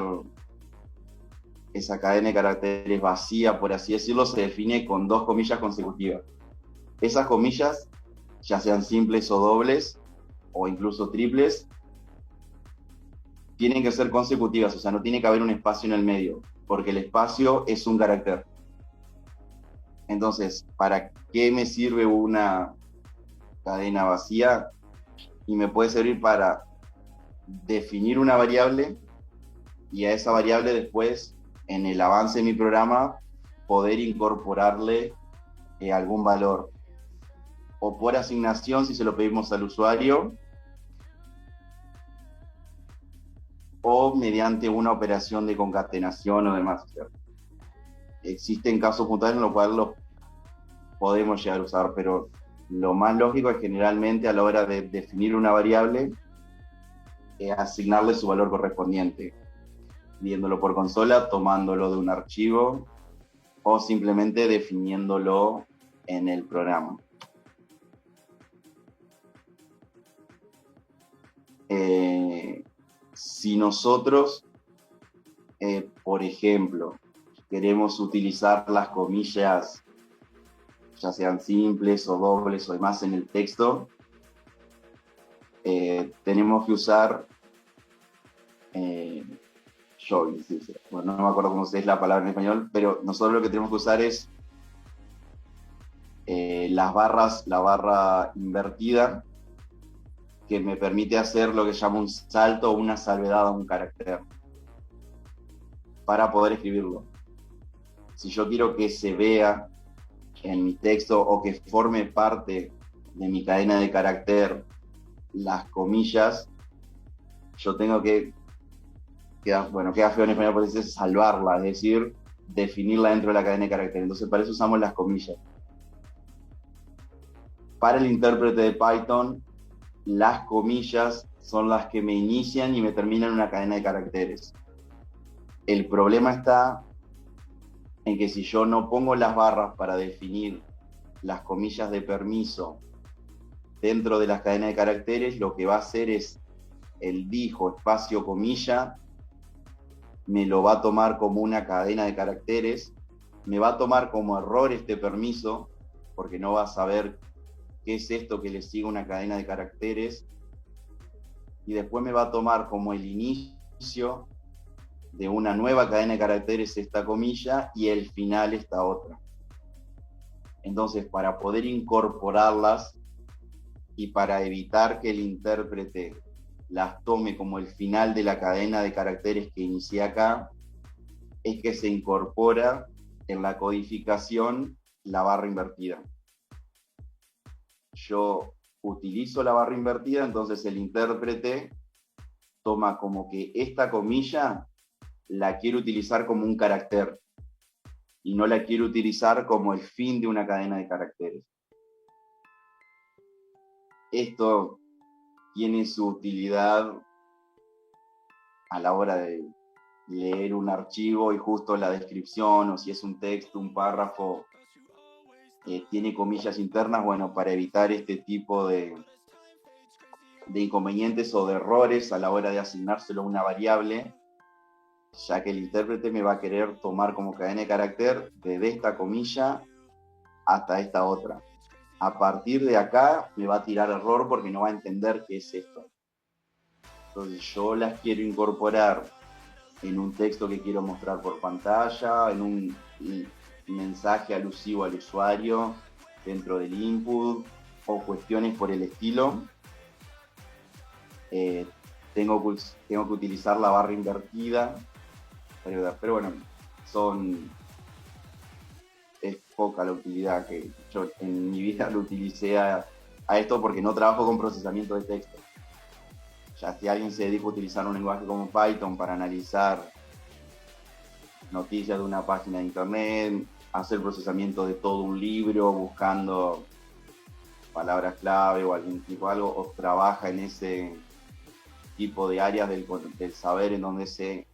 esa cadena de caracteres vacía, por así decirlo, se define con 2 comillas consecutivas. Esas comillas, ya sean simples o dobles, o incluso triples, tienen que ser consecutivas, o sea, no tiene que haber un espacio en el medio, porque el espacio es un carácter. Entonces, ¿para qué me sirve una cadena vacía? Y me puede servir para definir una variable y a esa variable después, en el avance de mi programa, poder incorporarle algún valor. O por asignación, si se lo pedimos al usuario, o mediante una operación de concatenación o demás. Existen casos puntuales en los cuales los podemos llegar a usar, pero lo más lógico es generalmente a la hora de definir una variable, asignarle su valor correspondiente, viéndolo por consola, tomándolo de un archivo o simplemente definiéndolo en el programa. Si nosotros, por ejemplo, queremos utilizar las comillas, ya sean simples o dobles o demás en el texto, tenemos que usar bueno, no me acuerdo cómo es la palabra en español, pero nosotros lo que tenemos que usar es las barras, la barra invertida, que me permite hacer lo que se llama un salto o una salvedad a un carácter para poder escribirlo. Si yo quiero que se vea en mi texto o que forme parte de mi cadena de carácter las comillas, yo tengo que, queda feo en español, pero es salvarla, es decir, definirla dentro de la cadena de carácter. Entonces para eso usamos las comillas. Para el intérprete de Python, las comillas son las que me inician y me terminan una cadena de caracteres. El problema está en que si yo no pongo las barras para definir las comillas de permiso dentro de las cadenas de caracteres, lo que va a hacer es el dijo espacio comilla, me lo va a tomar como una cadena de caracteres, me va a tomar como error este permiso, porque no va a saber qué es esto que le sigue una cadena de caracteres, y después me va a tomar como el inicio de una nueva cadena de caracteres esta comilla y el final esta otra. Entonces, para poder incorporarlas y para evitar que el intérprete las tome como el final de la cadena de caracteres que inicié acá, es que se incorpora en la codificación la barra invertida. Yo utilizo la barra invertida, entonces el intérprete toma como que esta comilla la quiero utilizar como un carácter y no la quiero utilizar como el fin de una cadena de caracteres. Esto tiene su utilidad a la hora de leer un archivo y justo la descripción, o si es un texto, un párrafo, tiene comillas internas, bueno, para evitar este tipo de inconvenientes o de errores a la hora de asignárselo a una variable, ya que el intérprete me va a querer tomar como cadena de carácter desde esta comilla hasta esta otra. A partir de acá me va a tirar error porque no va a entender qué es esto. Entonces yo las quiero incorporar en un texto que quiero mostrar por pantalla, en un mensaje alusivo al usuario dentro del input o cuestiones por el estilo. Tengo que utilizar la barra invertida, pero bueno, es poca la utilidad que yo en mi vida lo utilicé a esto porque no trabajo con procesamiento de texto. Ya si alguien se dedica a utilizar un lenguaje como Python para analizar noticias de una página de internet, hacer procesamiento de todo un libro buscando palabras clave o algún tipo de algo, o trabaja en ese tipo de áreas del saber en donde se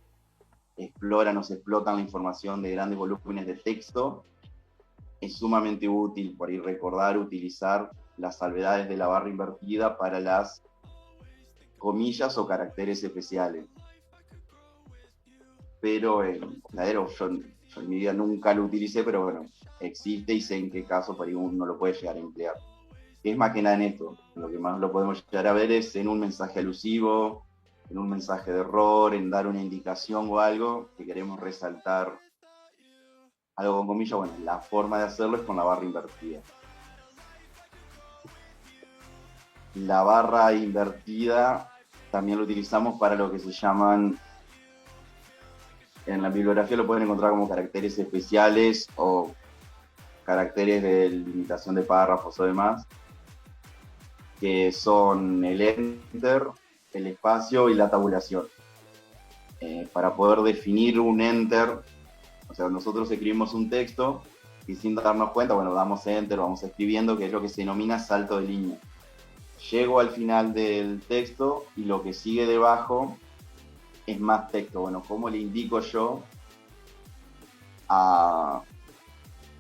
exploran o se explotan la información de grandes volúmenes de texto, es sumamente útil por ir recordar, utilizar las salvedades de la barra invertida para las comillas o caracteres especiales. Pero yo en mi vida nunca lo utilicé, pero bueno, existe y sé en qué caso para uno lo puede llegar a emplear. Es más que nada en esto, lo que más lo podemos llegar a ver es en un mensaje alusivo, en un mensaje de error, en dar una indicación o algo que queremos resaltar algo con comillas. Bueno, la forma de hacerlo es con la barra invertida. La barra invertida también lo utilizamos para lo que se llaman, en la bibliografía lo pueden encontrar como caracteres especiales o caracteres de limitación de párrafos o demás, que son el enter, el espacio y la tabulación. Para poder definir un enter, o sea, nosotros escribimos un texto y sin darnos cuenta, bueno, damos enter, vamos escribiendo, que es lo que se denomina salto de línea. Llego al final del texto y lo que sigue debajo es más texto. Bueno, ¿cómo le indico yo a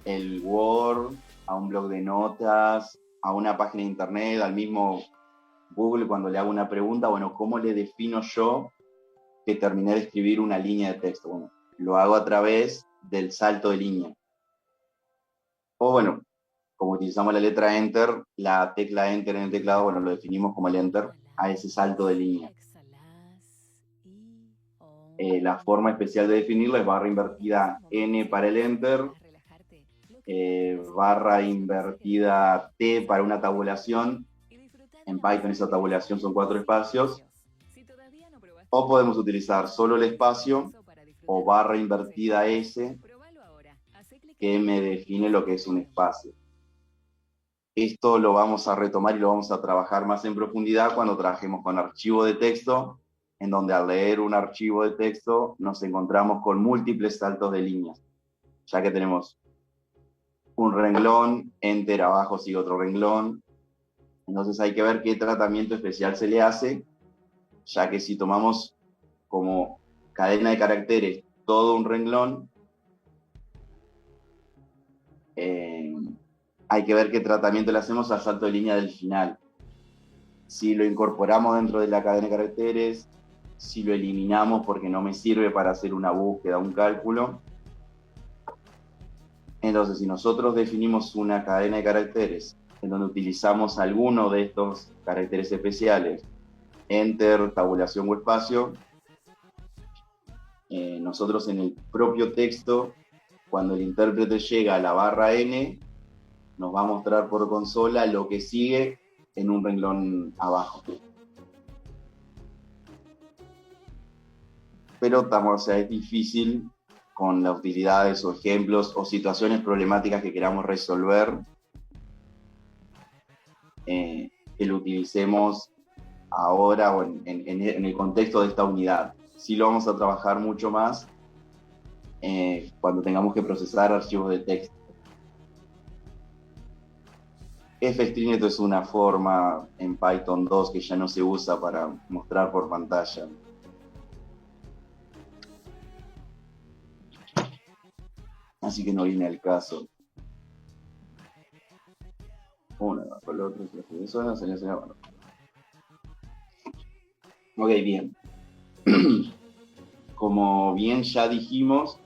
el Word, a un blog de notas, a una página de internet, al mismo Google cuando le hago una pregunta? Bueno, ¿cómo le defino yo que terminé de escribir una línea de texto? Bueno, lo hago a través del salto de línea. O bueno, como utilizamos la letra Enter, la tecla Enter en el teclado, bueno, lo definimos como el Enter a ese salto de línea. La forma especial de definirlo es barra invertida N para el Enter, barra invertida T para una tabulación. En Python esa tabulación son 4 espacios. O podemos utilizar solo el espacio o barra invertida S, que me define lo que es un espacio. Esto lo vamos a retomar y lo vamos a trabajar más en profundidad cuando trabajemos con archivo de texto, en donde al leer un archivo de texto nos encontramos con múltiples saltos de líneas, ya que tenemos un renglón, enter, abajo sigue otro renglón. Entonces hay que ver qué tratamiento especial se le hace, ya que si tomamos como cadena de caracteres todo un renglón, hay que ver qué tratamiento le hacemos al salto de línea del final. Si lo incorporamos dentro de la cadena de caracteres, si lo eliminamos porque no me sirve para hacer una búsqueda, un cálculo. Entonces, si nosotros definimos una cadena de caracteres en donde utilizamos alguno de estos caracteres especiales, enter, tabulación o espacio, nosotros en el propio texto, cuando el intérprete llega a la barra N, nos va a mostrar por consola lo que sigue en un renglón abajo. Pero es difícil con las utilidades o ejemplos o situaciones problemáticas que queramos resolver, que lo utilicemos ahora o en el contexto de esta unidad. Sí lo vamos a trabajar mucho más cuando tengamos que procesar archivos de texto. FStreamNet es una forma en Python 2 que ya no se usa para mostrar por pantalla. Así que no viene al caso. Una bajo el otro, eso no sería bueno. Ok, bien. Como bien ya dijimos,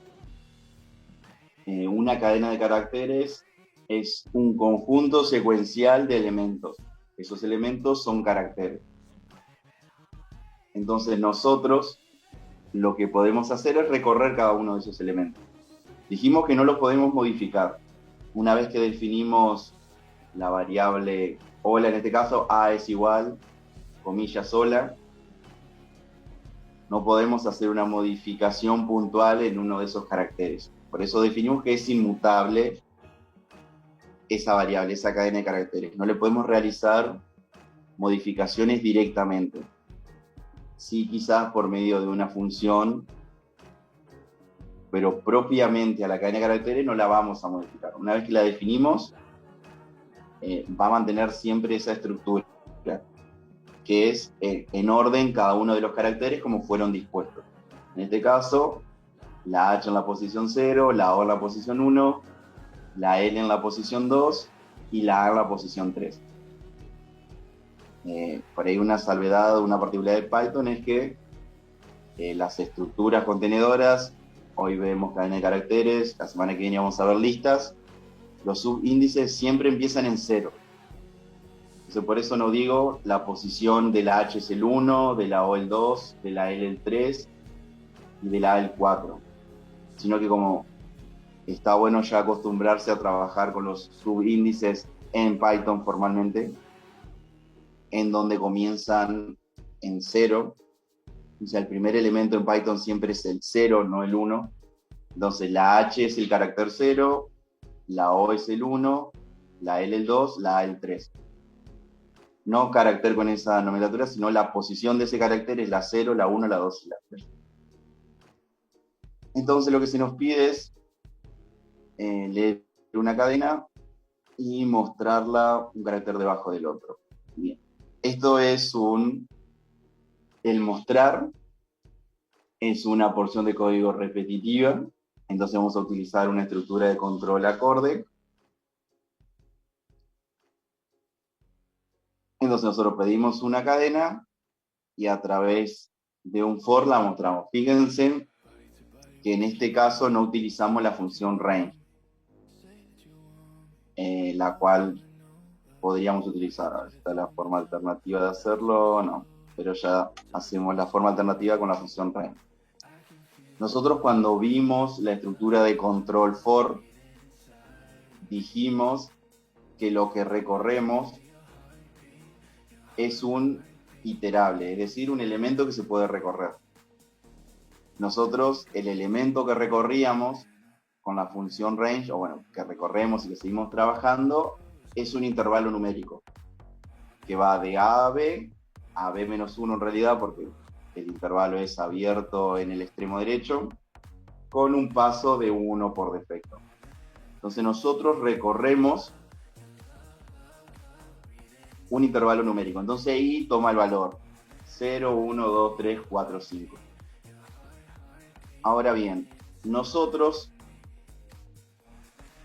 una cadena de caracteres es un conjunto secuencial de elementos. Esos elementos son caracteres. Entonces nosotros lo que podemos hacer es recorrer cada uno de esos elementos. Dijimos que no los podemos modificar. Una vez que definimos la variable hola, en este caso a es igual, comilla sola, no podemos hacer una modificación puntual en uno de esos caracteres. Por eso definimos que es inmutable esa variable, esa cadena de caracteres. No le podemos realizar modificaciones directamente. Sí, quizás por medio de una función, pero propiamente a la cadena de caracteres no la vamos a modificar. Una vez que la definimos, va a mantener siempre esa estructura, que es en orden cada uno de los caracteres como fueron dispuestos. En este caso, la H en la posición 0, la O en la posición 1, la L en la posición 2 y la A en la posición 3. Por ahí una salvedad, una particularidad de Python es que las estructuras contenedoras, hoy vemos cadena de caracteres, la semana que viene vamos a ver listas, los subíndices siempre empiezan en 0. Entonces por eso no digo la posición de la H es el 1, de la O el 2, de la L el 3 y de la A el 4, sino que como está bueno ya acostumbrarse a trabajar con los subíndices en Python formalmente, en donde comienzan en 0. O sea, el primer elemento en Python siempre es el 0, no el 1. Entonces la H es el carácter 0, la O es el 1, la L el 2, la A el 3. No carácter con esa nomenclatura, sino la posición de ese carácter es la 0, la 1, la 2 y la 3. Entonces lo que se nos pide es leer una cadena y mostrarla un carácter debajo del otro. Bien. Esto es el mostrar es una porción de código repetitiva, entonces vamos a utilizar una estructura de control acorde. Entonces nosotros pedimos una cadena y a través de un for la mostramos. Fíjense que en este caso no utilizamos la función range, la cual podríamos utilizar. A ver si está la forma alternativa de hacerlo, no, pero ya hacemos la forma alternativa con la función range. Nosotros cuando vimos la estructura de control for, dijimos que lo que recorremos es un iterable, es decir, un elemento que se puede recorrer. Nosotros el elemento que recorríamos con la función range, o bueno, que recorremos y que seguimos trabajando, es un intervalo numérico, que va de A a B menos 1 en realidad, porque el intervalo es abierto en el extremo derecho, con un paso de 1 por defecto. Entonces nosotros recorremos un intervalo numérico. Entonces ahí toma el valor 0, 1, 2, 3, 4, 5. Ahora bien, nosotros,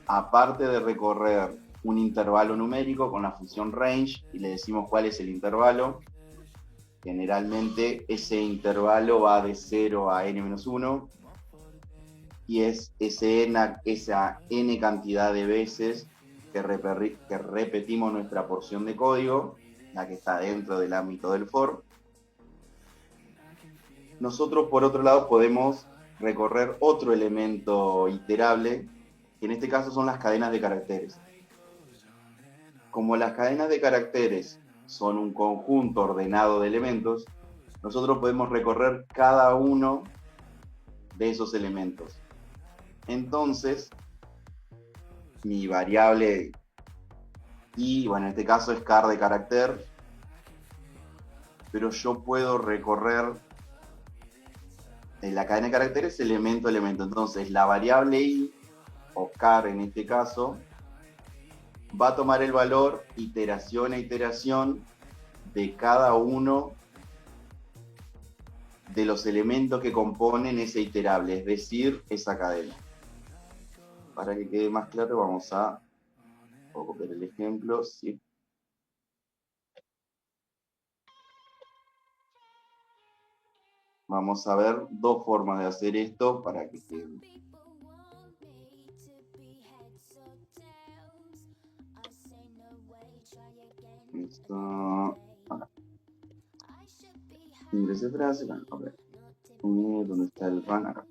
aparte de recorrer un intervalo numérico con la función range, y le decimos cuál es el intervalo, generalmente ese intervalo va de 0 a n-1, y es esa n cantidad de veces que repetimos nuestra porción de código, la que está dentro del ámbito del for. Nosotros, por otro lado, podemos recorrer otro elemento iterable, que en este caso son las cadenas de caracteres. Como las cadenas de caracteres son un conjunto ordenado de elementos, nosotros podemos recorrer cada uno de esos elementos. Entonces, mi variable i, bueno, en este caso es car de carácter, pero yo puedo recorrer la cadena de caracteres elemento a elemento. Entonces, la variable i, o car en este caso, va a tomar el valor iteración a iteración de cada uno de los elementos que componen ese iterable, es decir, esa cadena. Para que quede más claro, vamos a copiar el ejemplo, ¿sí? Vamos a ver dos formas de hacer esto para que quede. Listo. Ingrese frase, bueno, a ver. ¿Dónde está el run? Acá.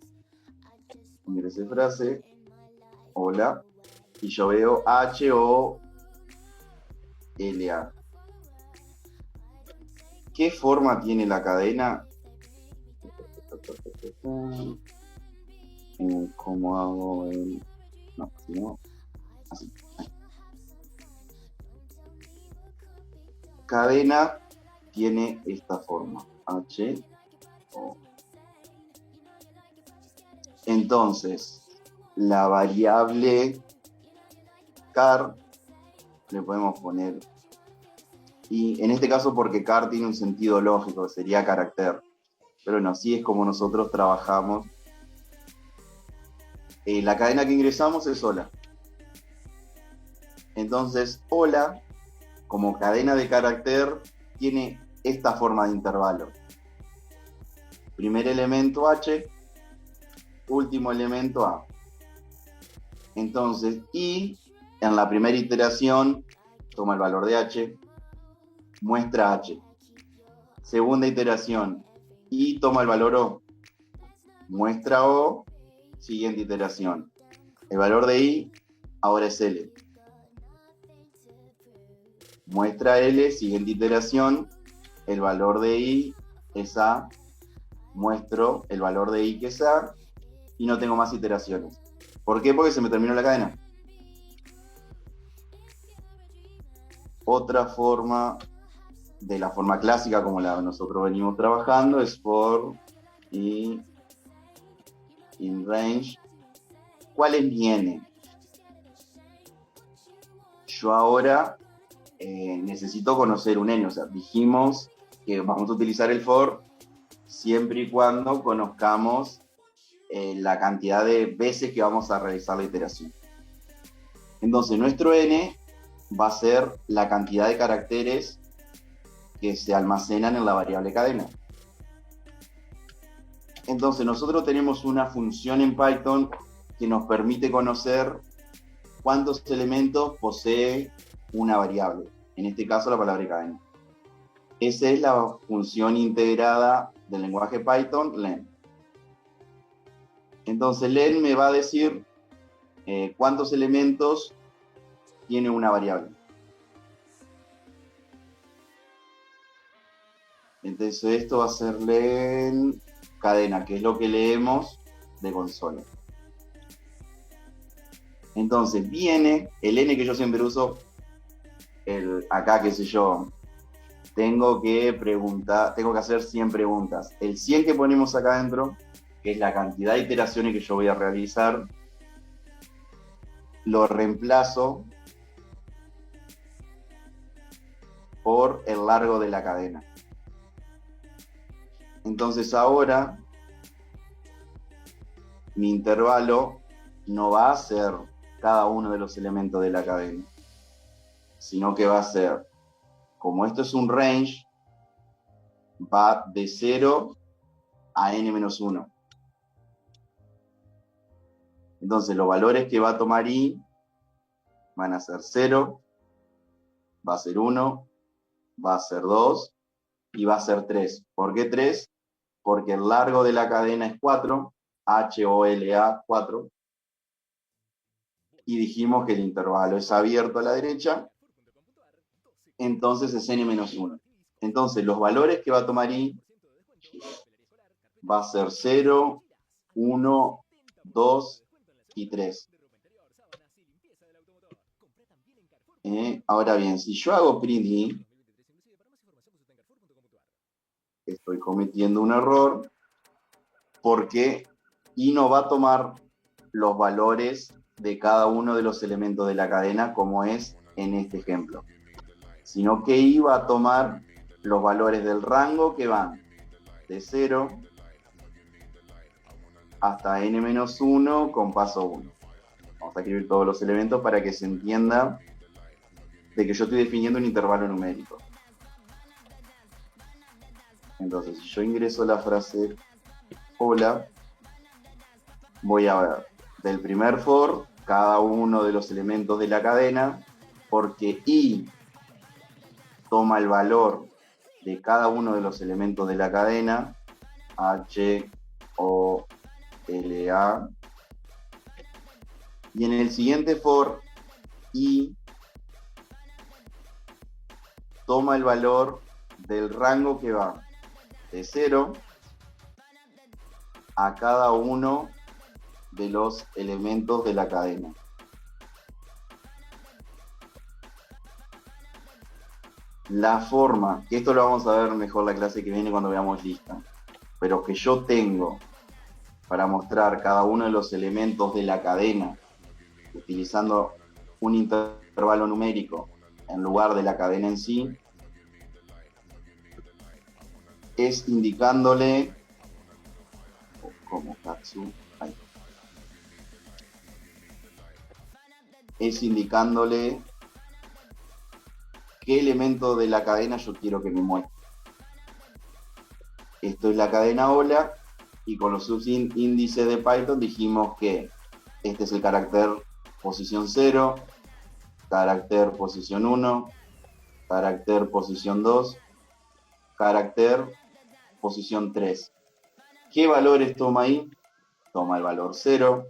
Ingrese frase, hola, y yo veo H-O-L-A. ¿Qué forma tiene la cadena? ¿Cómo hago el...? No, si no, así. Cadena tiene esta forma, H-O. Entonces, la variable car le podemos poner, y en este caso porque car tiene un sentido lógico, sería carácter, pero no, así es como nosotros trabajamos. La cadena que ingresamos es hola. Entonces, hola, como cadena de carácter, tiene esta forma de intervalo. Primer elemento H, último elemento A. Entonces, I, en la primera iteración, toma el valor de H, muestra H. Segunda iteración, I toma el valor O, muestra O, siguiente iteración. El valor de I ahora es L. Muestra L, siguiente iteración, el valor de I es A, muestro el valor de I que es A, y no tengo más iteraciones. ¿Por qué? Porque se me terminó la cadena. Otra forma, de la forma clásica como la nosotros venimos trabajando, es for y in range. ¿Cuál es mi n? Yo ahora necesito conocer un n, o sea, dijimos que vamos a utilizar el for siempre y cuando conozcamos la cantidad de veces que vamos a realizar la iteración. Entonces, nuestro n va a ser la cantidad de caracteres que se almacenan en la variable cadena. Entonces, nosotros tenemos una función en Python que nos permite conocer cuántos elementos posee una variable, en este caso la palabra cadena. Esa es la función integrada del lenguaje Python, len. Entonces, len me va a decir cuántos elementos tiene una variable. Entonces, esto va a ser len cadena, que es lo que leemos de consola. Entonces, viene el n que yo siempre uso, acá, qué sé yo, tengo que hacer 100 preguntas. El 100 que ponemos acá adentro, que es la cantidad de iteraciones que yo voy a realizar, lo reemplazo por el largo de la cadena. Entonces ahora mi intervalo no va a ser cada uno de los elementos de la cadena, sino que va a ser, como esto es un range, va de 0 a n-1. Entonces los valores que va a tomar i van a ser 0, va a ser 1, va a ser 2 y va a ser 3. ¿Por qué 3? Porque el largo de la cadena es 4, HOLA 4, y dijimos que el intervalo es abierto a la derecha, entonces es n-1. Entonces los valores que va a tomar i va a ser 0, 1, 2 y 3. Ahora bien, si yo hago print i, estoy cometiendo un error porque i no va a tomar los valores de cada uno de los elementos de la cadena como es en este ejemplo, sino que i va a tomar los valores del rango que van de 0 hasta n-1 con paso 1. Vamos a escribir todos los elementos para que se entienda de que yo estoy definiendo un intervalo numérico. Entonces, si yo ingreso la frase hola, voy a ver del primer for cada uno de los elementos de la cadena, porque i toma el valor de cada uno de los elementos de la cadena, H, O, L, A. Y en el siguiente for, I toma el valor del rango que va de 0 a cada uno de los elementos de la cadena. La forma, que esto lo vamos a ver mejor la clase que viene cuando veamos lista, pero que yo tengo para mostrar cada uno de los elementos de la cadena utilizando un intervalo numérico en lugar de la cadena en sí, es indicándole como Katsu, ahí. Es indicándole qué elemento de la cadena yo quiero que me muestre. Esto es la cadena hola, y con los subíndices de Python dijimos que este es el carácter posición 0, carácter posición 1, carácter posición 2, carácter posición 3. ¿Qué valores toma ahí? Toma el valor 0,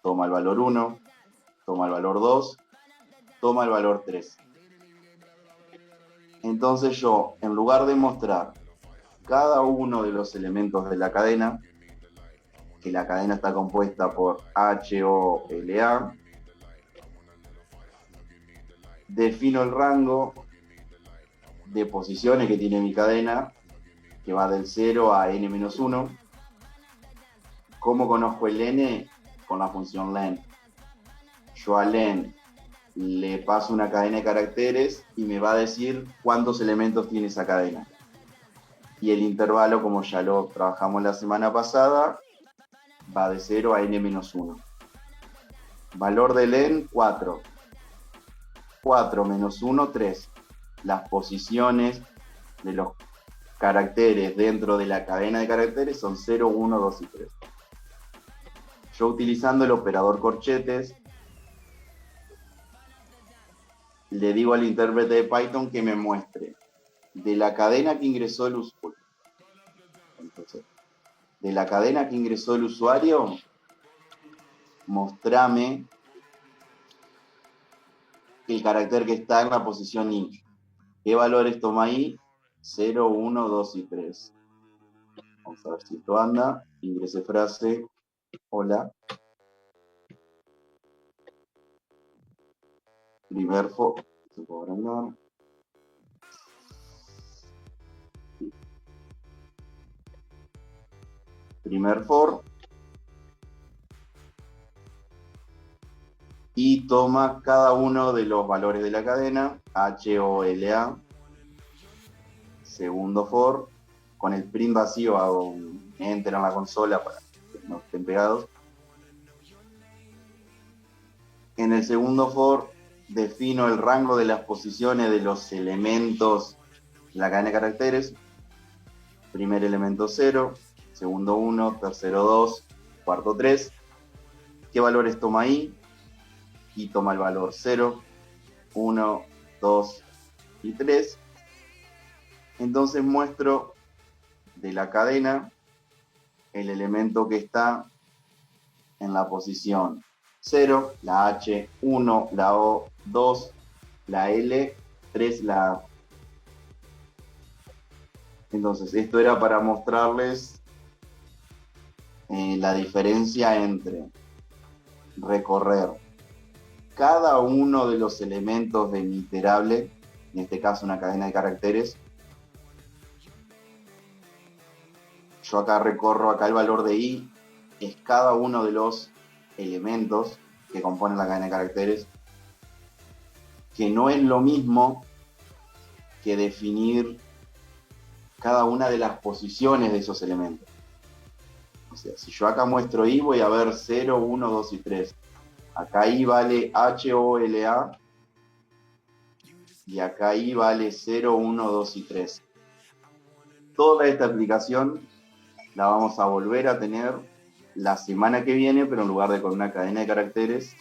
toma el valor 1, toma el valor 2, toma el valor 3. Entonces yo, en lugar de mostrar cada uno de los elementos de la cadena, que la cadena está compuesta por H, O, L, A, defino el rango de posiciones que tiene mi cadena, que va del 0 a n-1. ¿Cómo conozco el n? Con la función len. Yo a len le paso una cadena de caracteres y me va a decir cuántos elementos tiene esa cadena. Y el intervalo, como ya lo trabajamos la semana pasada, va de 0 a n-1. Valor de len, 4. 4 menos 1, 3. Las posiciones de los caracteres dentro de la cadena de caracteres son 0, 1, 2 y 3. Yo, utilizando el operador corchetes, le digo al intérprete de Python que me muestre de la cadena que ingresó el usuario. Entonces, de la cadena que ingresó el usuario, mostrame el carácter que está en la posición I. ¿Qué valores toma ahí? 0, 1, 2 y 3. Vamos a ver si esto anda. Ingrese frase. Hola. Primer for. ¿Se puede agrandar? Sí. Primer for. Y toma cada uno de los valores de la cadena, H, O, L, A. Segundo for. Con el print vacío hago un enter en la consola para que no estén pegados. En el segundo for defino el rango de las posiciones de los elementos de la cadena de caracteres. Primer elemento 0, segundo 1, tercero 2, cuarto 3. ¿Qué valores toma ahí? Y toma el valor 0, 1, 2 y 3. Entonces muestro de la cadena el elemento que está en la posición 0, la H, 1, la O, 2, la L, 3, la A. Entonces, esto era para mostrarles la diferencia entre recorrer cada uno de los elementos de mi iterable, en este caso una cadena de caracteres. Yo acá recorro, acá el valor de I es cada uno de los elementos que componen la cadena de caracteres, que no es lo mismo que definir cada una de las posiciones de esos elementos. O sea, si yo acá muestro I, voy a ver 0, 1, 2 y 3. Acá I vale H, O, L, A. Y acá I vale 0, 1, 2 y 3. Toda esta aplicación la vamos a volver a tener la semana que viene, pero en lugar de con una cadena de caracteres,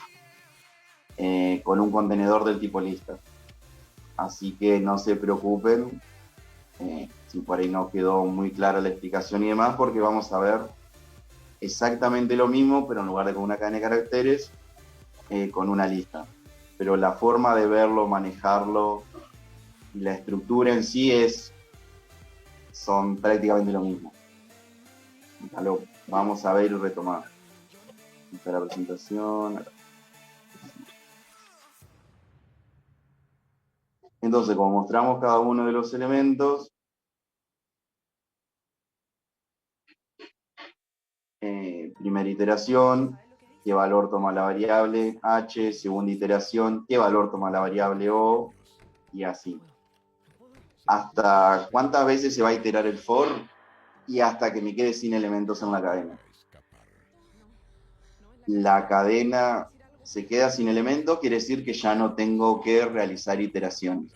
con un contenedor del tipo lista. Así que no se preocupen, Si por ahí no quedó muy clara la explicación y demás, porque vamos a ver exactamente lo mismo, pero en lugar de con una cadena de caracteres, con una lista. Pero la forma de verlo, manejarlo y la estructura en sí son prácticamente lo mismo. Ya lo vamos a ver y retomar. Esta es la presentación. Acá. Entonces, como mostramos cada uno de los elementos, primera iteración, qué valor toma la variable h, segunda iteración, qué valor toma la variable o, y así. Hasta cuántas veces se va a iterar el for y hasta que me quede sin elementos en la cadena. La cadena se queda sin elementos, quiere decir que ya no tengo que realizar iteraciones.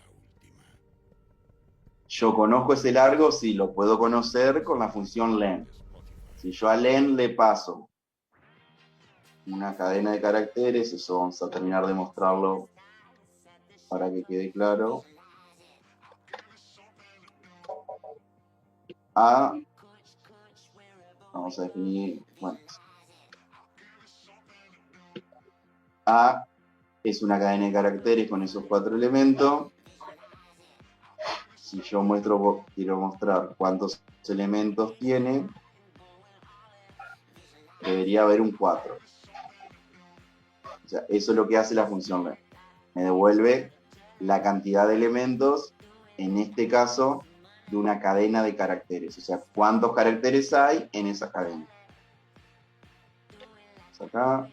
Yo conozco ese largo, sí, lo puedo conocer con la función len. Si yo a len le paso una cadena de caracteres, eso vamos a terminar de mostrarlo para que quede claro. Vamos a definir, bueno, A es una cadena de caracteres con esos 4 elementos. Si yo quiero mostrar cuántos elementos tiene, debería haber un 4. O sea, eso es lo que hace la función len. Me devuelve la cantidad de elementos, en este caso, de una cadena de caracteres. O sea, cuántos caracteres hay en esa cadena. Vamos acá.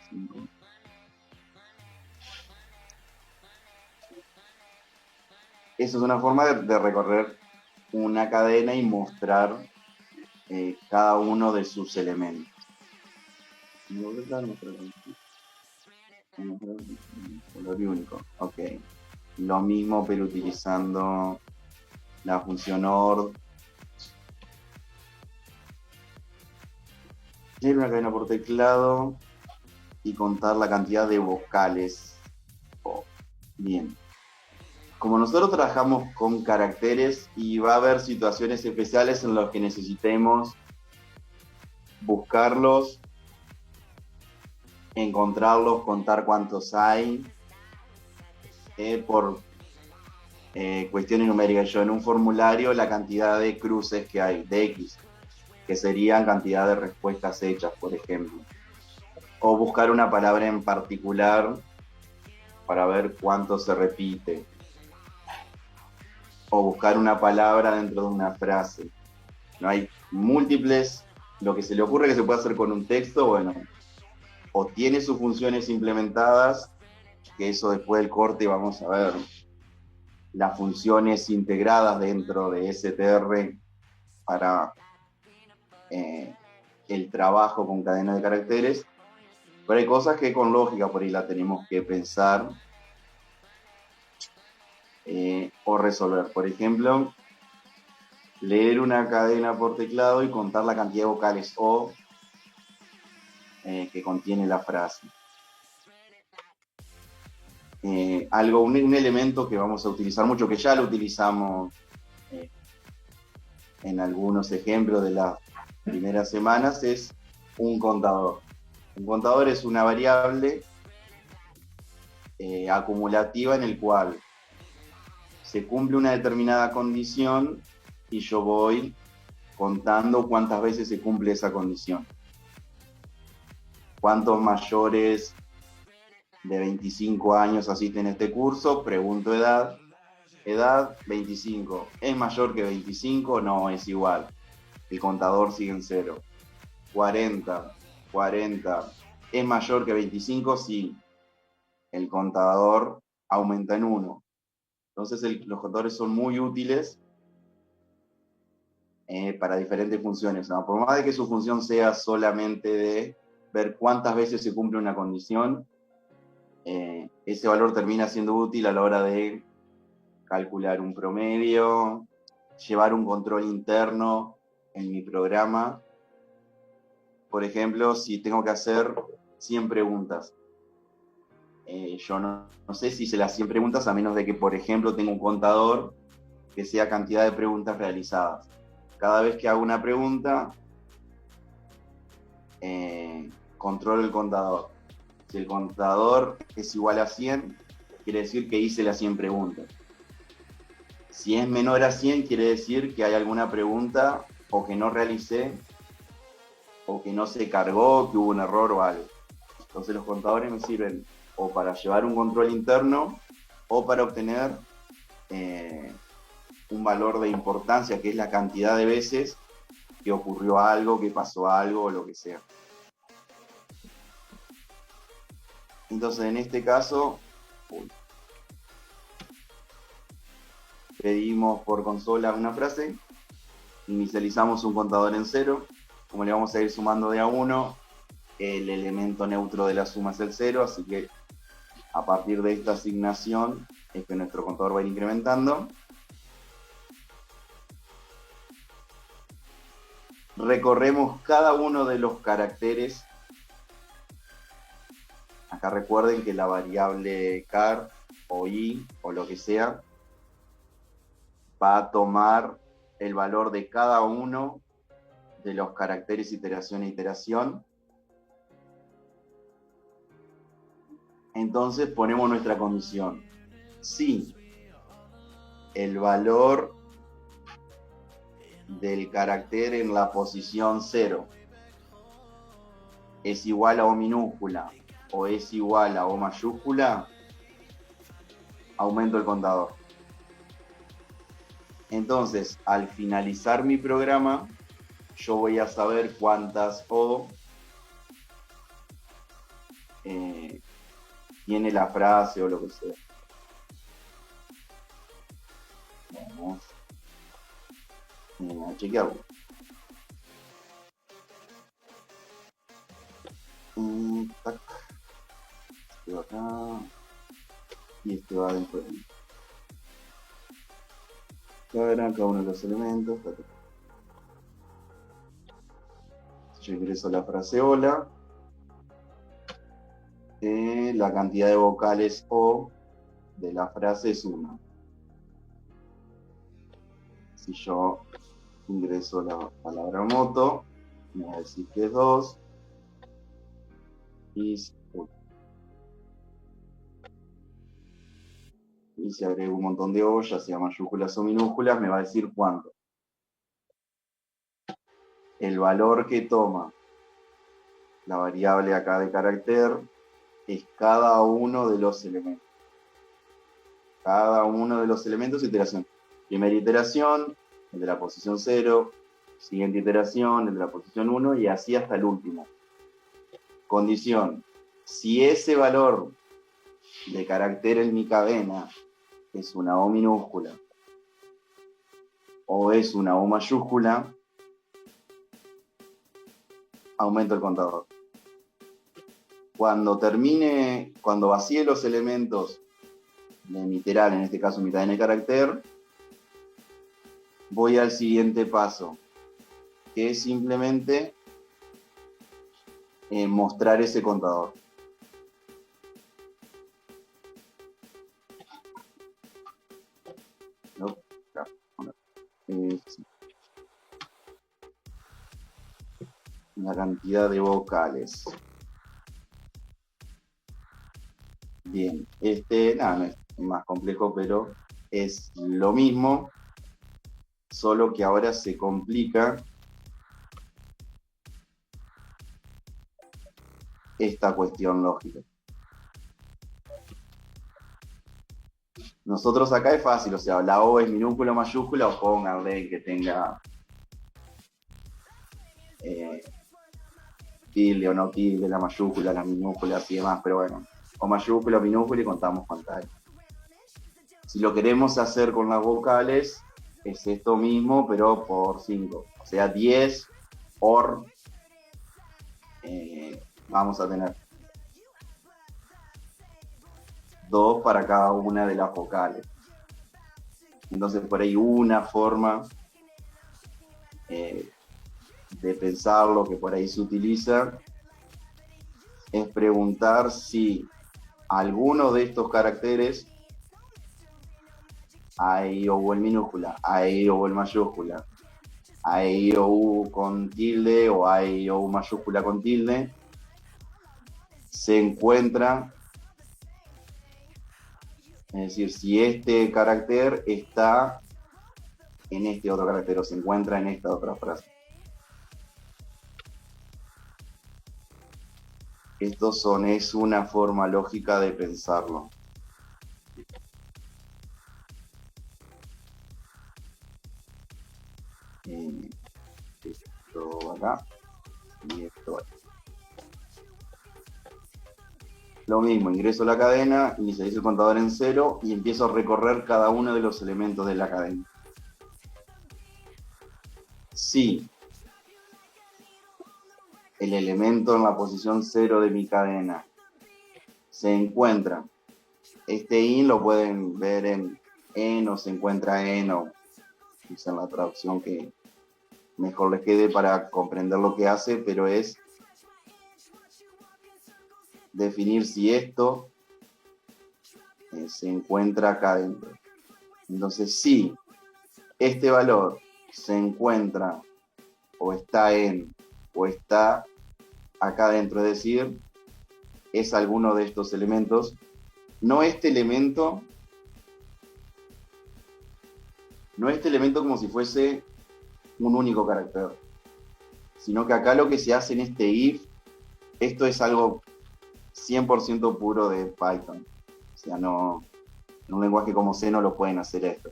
5. Eso es una forma de recorrer una cadena y mostrar cada uno de sus elementos. Color único. Ok. Lo mismo, pero utilizando la función OR. Leer una cadena por teclado y contar la cantidad de vocales. Bien. Como nosotros trabajamos con caracteres y va a haber situaciones especiales en las que necesitemos buscarlos, encontrarlos, contar cuántos hay, por cuestiones numéricas. Yo en un formulario la cantidad de cruces que hay, de X, que serían cantidad de respuestas hechas, por ejemplo. O buscar una palabra en particular para ver cuánto se repite. O buscar una palabra dentro de una frase. No hay múltiples, lo que se le ocurre que se puede hacer con un texto, bueno, o tiene sus funciones implementadas, que eso después del corte vamos a ver las funciones integradas dentro de STR para el trabajo con cadena de caracteres, pero hay cosas que con lógica por ahí la tenemos que pensar o resolver. Por ejemplo, leer una cadena por teclado y contar la cantidad de vocales O que contiene la frase. Un elemento que vamos a utilizar mucho, que ya lo utilizamos en algunos ejemplos de las primeras semanas, es un contador. Un contador es una variable acumulativa en el cual se cumple una determinada condición y yo voy contando cuántas veces se cumple esa condición. ¿Cuántos mayores de 25 años asisten a este curso? Pregunto edad. Edad, 25. ¿Es mayor que 25? No, es igual. El contador sigue en 0. 40. 40. ¿Es mayor que 25? Sí. El contador aumenta en 1. Entonces los contadores son muy útiles para diferentes funciones. ¿No? Por más de que su función sea solamente de ver cuántas veces se cumple una condición, ese valor termina siendo útil a la hora de calcular un promedio, llevar un control interno en mi programa. Por ejemplo, si tengo que hacer 100 preguntas, yo no sé si hice las 100 preguntas a menos de que, por ejemplo, tenga un contador que sea cantidad de preguntas realizadas. Cada vez que hago una pregunta, controlo el contador. Si el contador es igual a 100, quiere decir que hice las 100 preguntas. Si es menor a 100, quiere decir que hay alguna pregunta o que no realicé, o que no se cargó, que hubo un error o algo. Entonces los contadores me sirven o para llevar un control interno o para obtener un valor de importancia, que es la cantidad de veces que ocurrió algo, que pasó algo o lo que sea. Entonces en este caso, pedimos por consola una frase, inicializamos un contador en 0, como le vamos a ir sumando de a 1, el elemento neutro de la suma es el 0, así que a partir de esta asignación es que nuestro contador va a ir incrementando. Recorremos cada uno de los caracteres. Acá recuerden que la variable car o i o lo que sea va a tomar el valor de cada uno de los caracteres iteración e iteración. Entonces ponemos nuestra condición. Si el valor del carácter en la posición 0 es igual a O minúscula o es igual a O mayúscula, aumento el contador. Entonces, al finalizar mi programa, yo voy a saber cuántas O tiene la frase o lo que sea. Vamos a chequearlo. Tac. Este va acá y este va dentro de mí. Cada uno de los elementos. Yo ingreso la frase hola. La cantidad de vocales O de la frase es 1. Si yo ingreso la palabra moto, me va a decir que es 2 y 1. Y si agrego un montón de O, ya sea mayúsculas o minúsculas, me va a decir cuánto. El valor que toma la variable acá de carácter es cada uno de los elementos. Cada uno de los elementos, iteración. Primera iteración, el de la posición 0. Siguiente iteración, el de la posición 1, y así hasta el último. Condición. Si ese valor de carácter en mi cadena es una O minúscula o es una O mayúscula, aumento el contador. Cuando vacíe los elementos de mi iteral, en este caso mi cadena de carácter, voy al siguiente paso, que es simplemente mostrar ese contador. No, la cantidad de vocales. Bien, no es más complejo, pero es lo mismo, solo que ahora se complica esta cuestión lógica. Nosotros acá es fácil, o sea, la O es minúscula o mayúscula, o pónganle que tenga tilde o no tilde, la mayúscula, las minúsculas y demás, pero bueno, o mayúscula o minúscula y contamos cuántas hay. Si lo queremos hacer con las vocales, es esto mismo, pero por 5. O sea, 10 or vamos a tener 2 para cada una de las vocales. Entonces, por ahí una forma de pensarlo que por ahí se utiliza es preguntar si alguno de estos caracteres A, E, I, O, U en minúscula, A, E, I, O, U en mayúscula, A, E, I, O, U con tilde o A, E, I, O, U mayúscula con tilde, se encuentra, es decir, si este carácter está en este otro carácter o se encuentra en esta otra frase. Es una forma lógica de pensarlo. Esto acá y esto acá. Lo mismo, ingreso a la cadena, inicializo el contador en 0 y empiezo a recorrer cada uno de los elementos de la cadena. Si el elemento en la posición 0 de mi cadena se encuentra, este in lo pueden ver en o se encuentra en o usan la traducción que mejor les quede para comprender lo que hace, pero es definir si esto se encuentra acá dentro. Entonces, si este valor se encuentra o está en o está acá dentro, es decir, es alguno de estos elementos, no este elemento como si fuese un único carácter, sino que acá lo que se hace en este if, esto es algo 100% puro de Python. O sea, no, en un lenguaje como C no lo pueden hacer esto.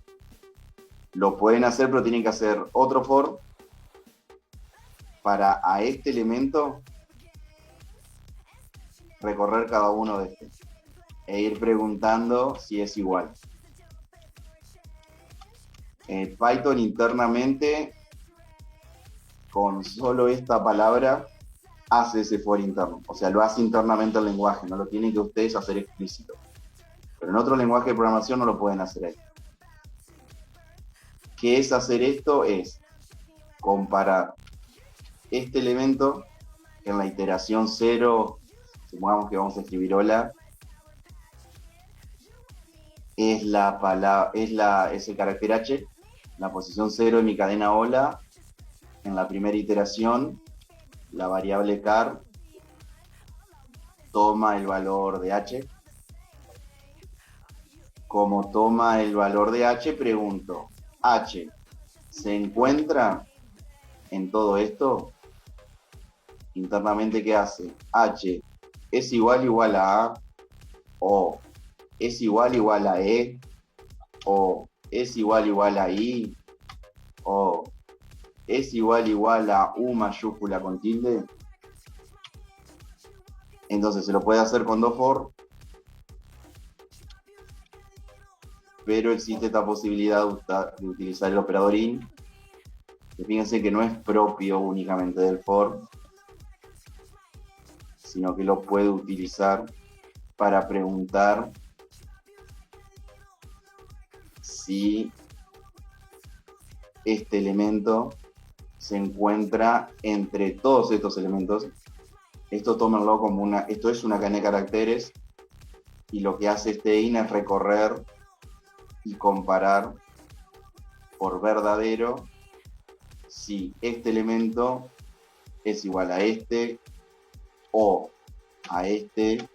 Lo pueden hacer, pero tienen que hacer otro for para a este elemento recorrer cada uno de estos e ir preguntando si es igual. Python internamente, con solo esta palabra, hace ese for interno. O sea, lo hace internamente el lenguaje, no lo tienen que ustedes hacer explícito. Pero en otro lenguaje de programación no lo pueden hacer ahí. ¿Qué es hacer esto? Es comparar este elemento que en la iteración 0, supongamos que vamos a escribir hola, es el carácter H, la posición 0 de mi cadena hola, en la primera iteración, la variable char toma el valor de H. Como toma el valor de H, pregunto, H, ¿se encuentra en todo esto? Internamente, ¿qué hace? H es igual a A, o es igual a E, o es igual a I, o es igual a U mayúscula con tilde. Entonces se lo puede hacer con dos for, pero existe esta posibilidad de utilizar el operador in. Fíjense que no es propio únicamente del for, sino que lo puede utilizar para preguntar si este elemento se encuentra entre todos estos elementos. Esto tómenlo como esto es una cadena de caracteres, y lo que hace este in es recorrer y comparar por verdadero si este elemento es igual a este, o a este,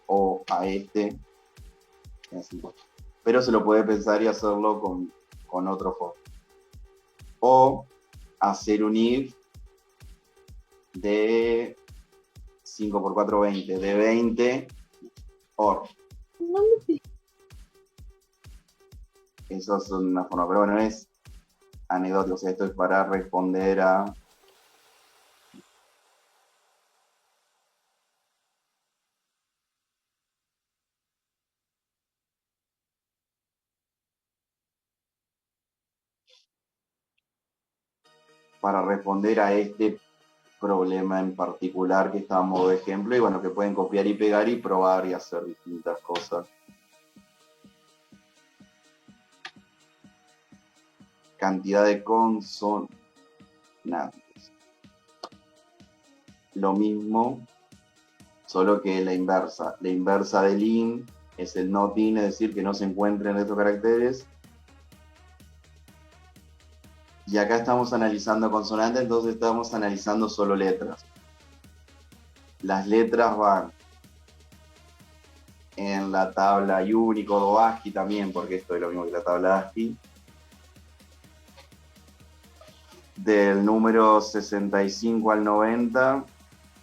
o a este, así. Pero se lo puede pensar y hacerlo con otro for. O hacer un if de 5 por 4, 20, de 20 or. Eso es una forma, pero bueno, es anecdótico, o sea, esto es para responder a... para responder a este problema en particular que está a modo de ejemplo, y bueno, que pueden copiar y pegar y probar y hacer distintas cosas. Cantidad de consonantes. Lo mismo, solo que la inversa del in es el not in, es decir, que no se encuentren estos caracteres, Y acá estamos analizando consonantes, entonces estamos analizando solo letras. Las letras van en la tabla Unicode o ASCII también, porque esto es lo mismo que la tabla ASCII, del número 65 al 90,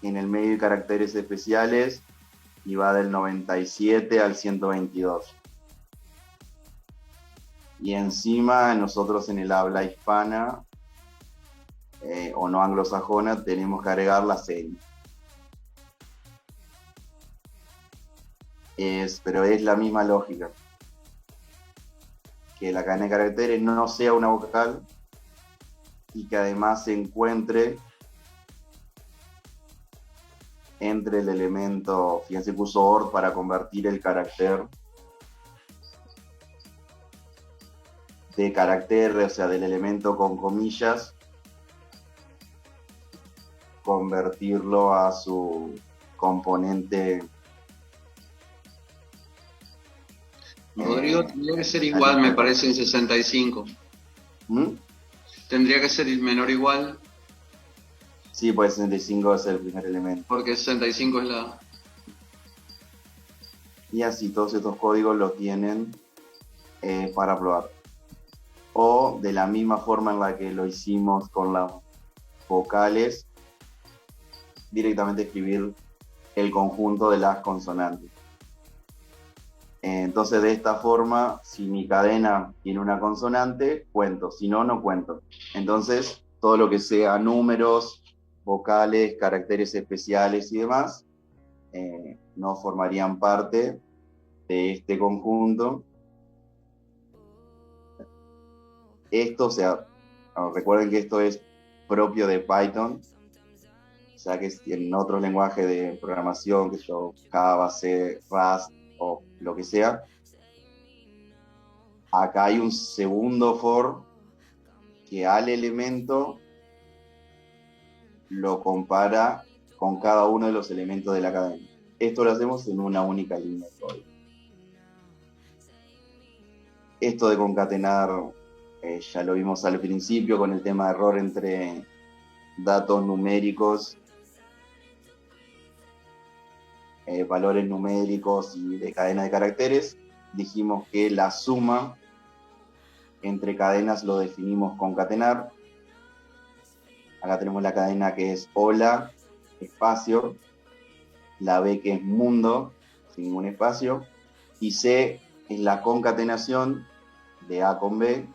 en el medio hay caracteres especiales, y va del 97 al 122. Y encima nosotros en el habla hispana o no anglosajona tenemos que agregar la serie. Pero es la misma lógica. Que la cadena de caracteres no sea una vocal y que además se encuentre entre el elemento, fíjense que uso OR para convertir el carácter de carácter, o sea, del elemento con comillas, convertirlo a su componente. Rodrigo, tendría que ser igual, me parece, en 65. ¿Mm? Tendría que ser el menor igual, Sí, pues 65 es el primer elemento. porque 65 es la... Y así todos estos códigos los tienen para probar. O de la misma forma en la que lo hicimos con las vocales, directamente escribir el conjunto de las consonantes. Entonces de esta forma, si mi cadena tiene una consonante, cuento, si no, no cuento. Entonces todo lo que sea números, vocales, caracteres especiales y demás, no formarían parte de este conjunto. Esto, o sea, recuerden que esto es propio de Python, o sea que en otros lenguajes de programación, que yo, Java, C, Rust o lo que sea, acá hay un segundo for que al elemento lo compara con cada uno de los elementos de la cadena. Esto lo hacemos en una única línea de código. Esto de concatenar, ya lo vimos al principio con el tema de error entre datos numéricos, valores numéricos y de cadena de caracteres. Dijimos que la suma entre cadenas lo definimos concatenar. Acá tenemos la cadena que es hola, espacio, la B que es mundo, sin ningún espacio, y C es la concatenación de A con B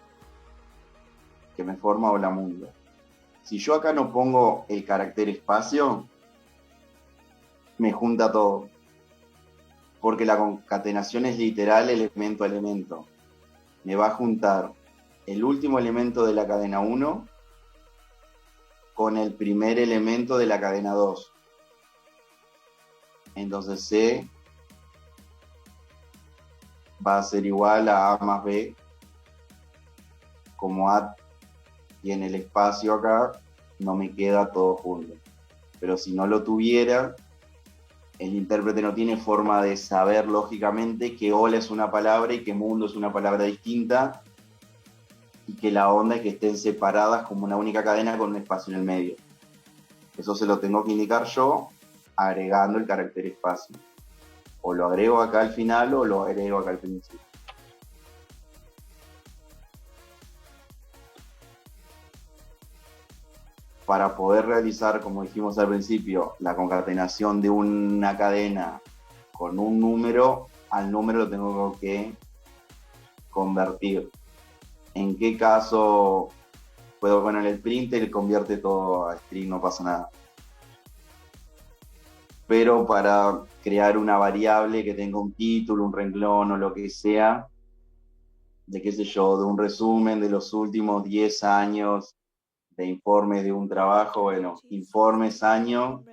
que me forma hola mundo. Si yo acá no pongo el carácter espacio, me junta todo, porque la concatenación es literal elemento a elemento. Me va a juntar el último elemento de la cadena 1 con el primer elemento de la cadena 2. Entonces C va a ser igual a A más B, como A tiene el espacio acá, no me queda todo junto. Pero si no lo tuviera, el intérprete no tiene forma de saber lógicamente que hola es una palabra y que mundo es una palabra distinta, y que la onda es que estén separadas como una única cadena con un espacio en el medio. Eso se lo tengo que indicar yo agregando el carácter espacio. O lo agrego acá al final o lo agrego acá al principio. Para poder realizar, como dijimos al principio, la concatenación de una cadena con un número, al número lo tengo que convertir. ¿En qué caso puedo poner el printer y convierte todo a string? No pasa nada. Pero para crear una variable que tenga un título, un renglón o lo que sea, de qué sé yo, de un resumen de los últimos 10 años de informes de un trabajo, bueno, informes año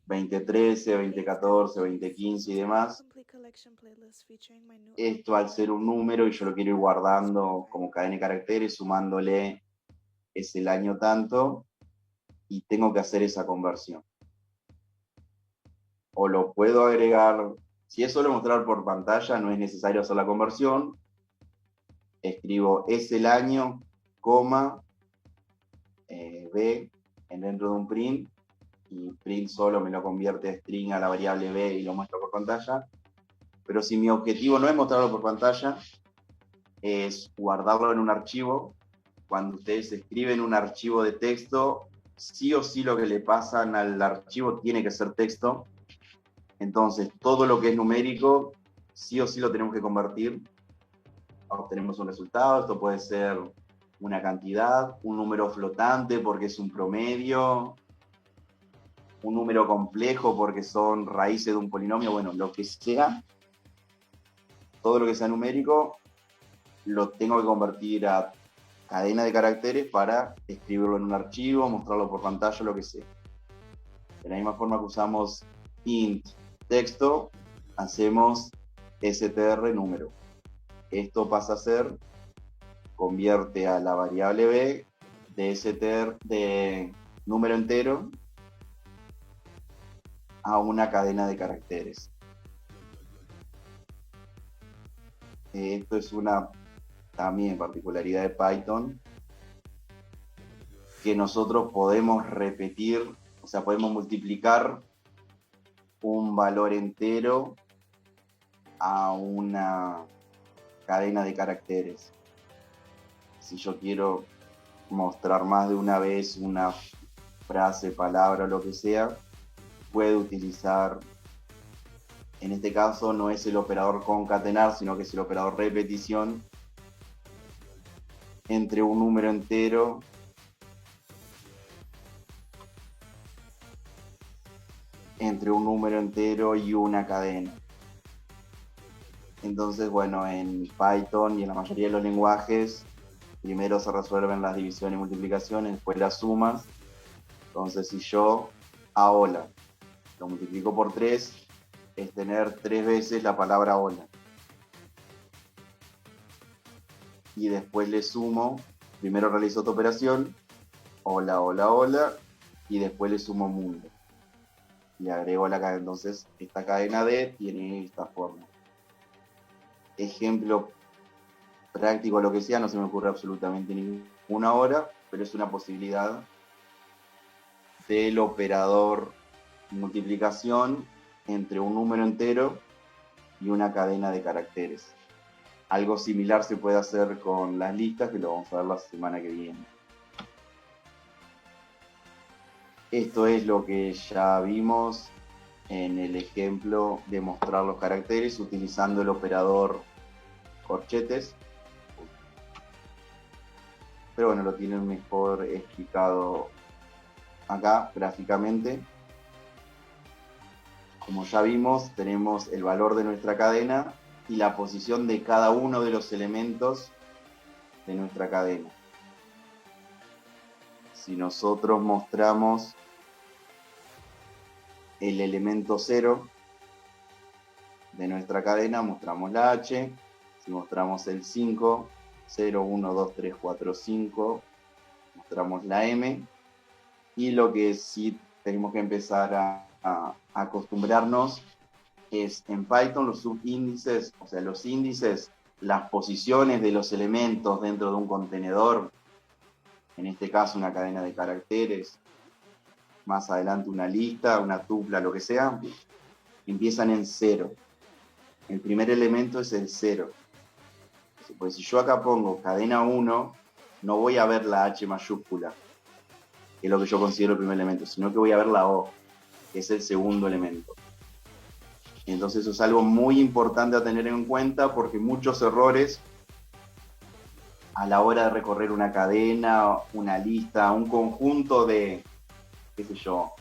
2013, 2014, 2015 y demás. Esto al ser un número y yo lo quiero ir guardando como cadena de caracteres, sumándole es el año tanto, y tengo que hacer esa conversión. O lo puedo agregar, si es solo mostrar por pantalla, no es necesario hacer la conversión, escribo es el año, coma, B, dentro de un print, y print solo me lo convierte a string a la variable B y lo muestro por pantalla. Pero si mi objetivo no es mostrarlo por pantalla, es guardarlo en un archivo. Cuando ustedes escriben un archivo de texto, sí o sí lo que le pasan al archivo tiene que ser texto. Entonces, todo lo que es numérico, sí o sí lo tenemos que convertir. Obtenemos un resultado. Esto puede ser una cantidad, un número flotante porque es un promedio, un número complejo porque son raíces de un polinomio, bueno, lo que sea. Todo lo que sea numérico lo tengo que convertir a cadena de caracteres para escribirlo en un archivo, mostrarlo por pantalla, lo que sea. De la misma forma que usamos int texto, hacemos str número. Esto pasa a ser, convierte a la variable b de str de número entero a una cadena de caracteres. Esto es una también particularidad de Python, que nosotros podemos repetir, o sea, podemos multiplicar un valor entero a una cadena de caracteres. Si yo quiero mostrar más de una vez una frase, palabra o lo que sea, puedo utilizar, en este caso no es el operador concatenar, sino que es el operador repetición entre un número entero y una cadena. Entonces, bueno, en Python y en la mayoría de los lenguajes, primero se resuelven las divisiones y multiplicaciones, después las sumas. Entonces, si yo a hola lo multiplico por 3, es tener 3 veces la palabra hola. Y después le sumo, primero realizo otra operación, hola, hola, hola, y después le sumo mundo. Y agrego la cadena. Entonces, esta cadena D tiene esta forma. Ejemplo práctico, lo que sea, no se me ocurre absolutamente ninguna ahora, pero es una posibilidad del operador multiplicación entre un número entero y una cadena de caracteres. Algo similar se puede hacer con las listas, que lo vamos a ver la semana que viene. Esto es lo que ya vimos en el ejemplo de mostrar los caracteres utilizando el operador corchetes. Pero bueno, lo tienen mejor explicado acá gráficamente. Como ya vimos, tenemos el valor de nuestra cadena y la posición de cada uno de los elementos de nuestra cadena. Si nosotros mostramos el elemento 0 de nuestra cadena, mostramos la H. Si mostramos el 5, 0, 1, 2, 3, 4, 5, mostramos la M. Y lo que sí tenemos que empezar a acostumbrarnos es en Python los subíndices, o sea, los índices, las posiciones de los elementos dentro de un contenedor, en este caso una cadena de caracteres, más adelante una lista, una tupla, lo que sea, empiezan en 0. El primer elemento es el 0. Pues si yo acá pongo cadena 1, no voy a ver la H mayúscula, que es lo que yo considero el primer elemento, sino que voy a ver la O, que es el segundo elemento. Entonces eso es algo muy importante a tener en cuenta, porque muchos errores a la hora de recorrer una cadena, una lista, un conjunto de, qué sé yo,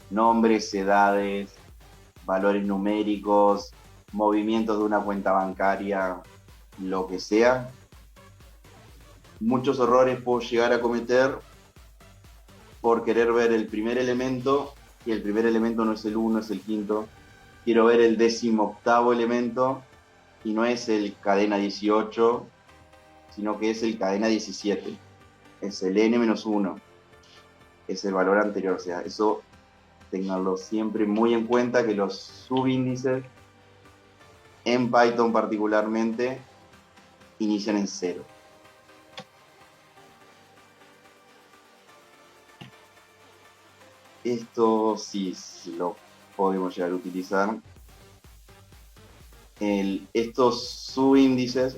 nombres, edades, valores numéricos, movimientos de una cuenta bancaria, lo que sea, muchos errores puedo llegar a cometer por querer ver el primer elemento, y el primer elemento no es el 1, es el quinto. Quiero ver el 18º elemento, y no es el cadena 18, sino que es el cadena 17. Es el n-1, es el valor anterior. O sea, eso tenganlo siempre muy en cuenta, que los subíndices, en Python particularmente, inician en 0. Esto sí lo podemos llegar a utilizar. Estos subíndices,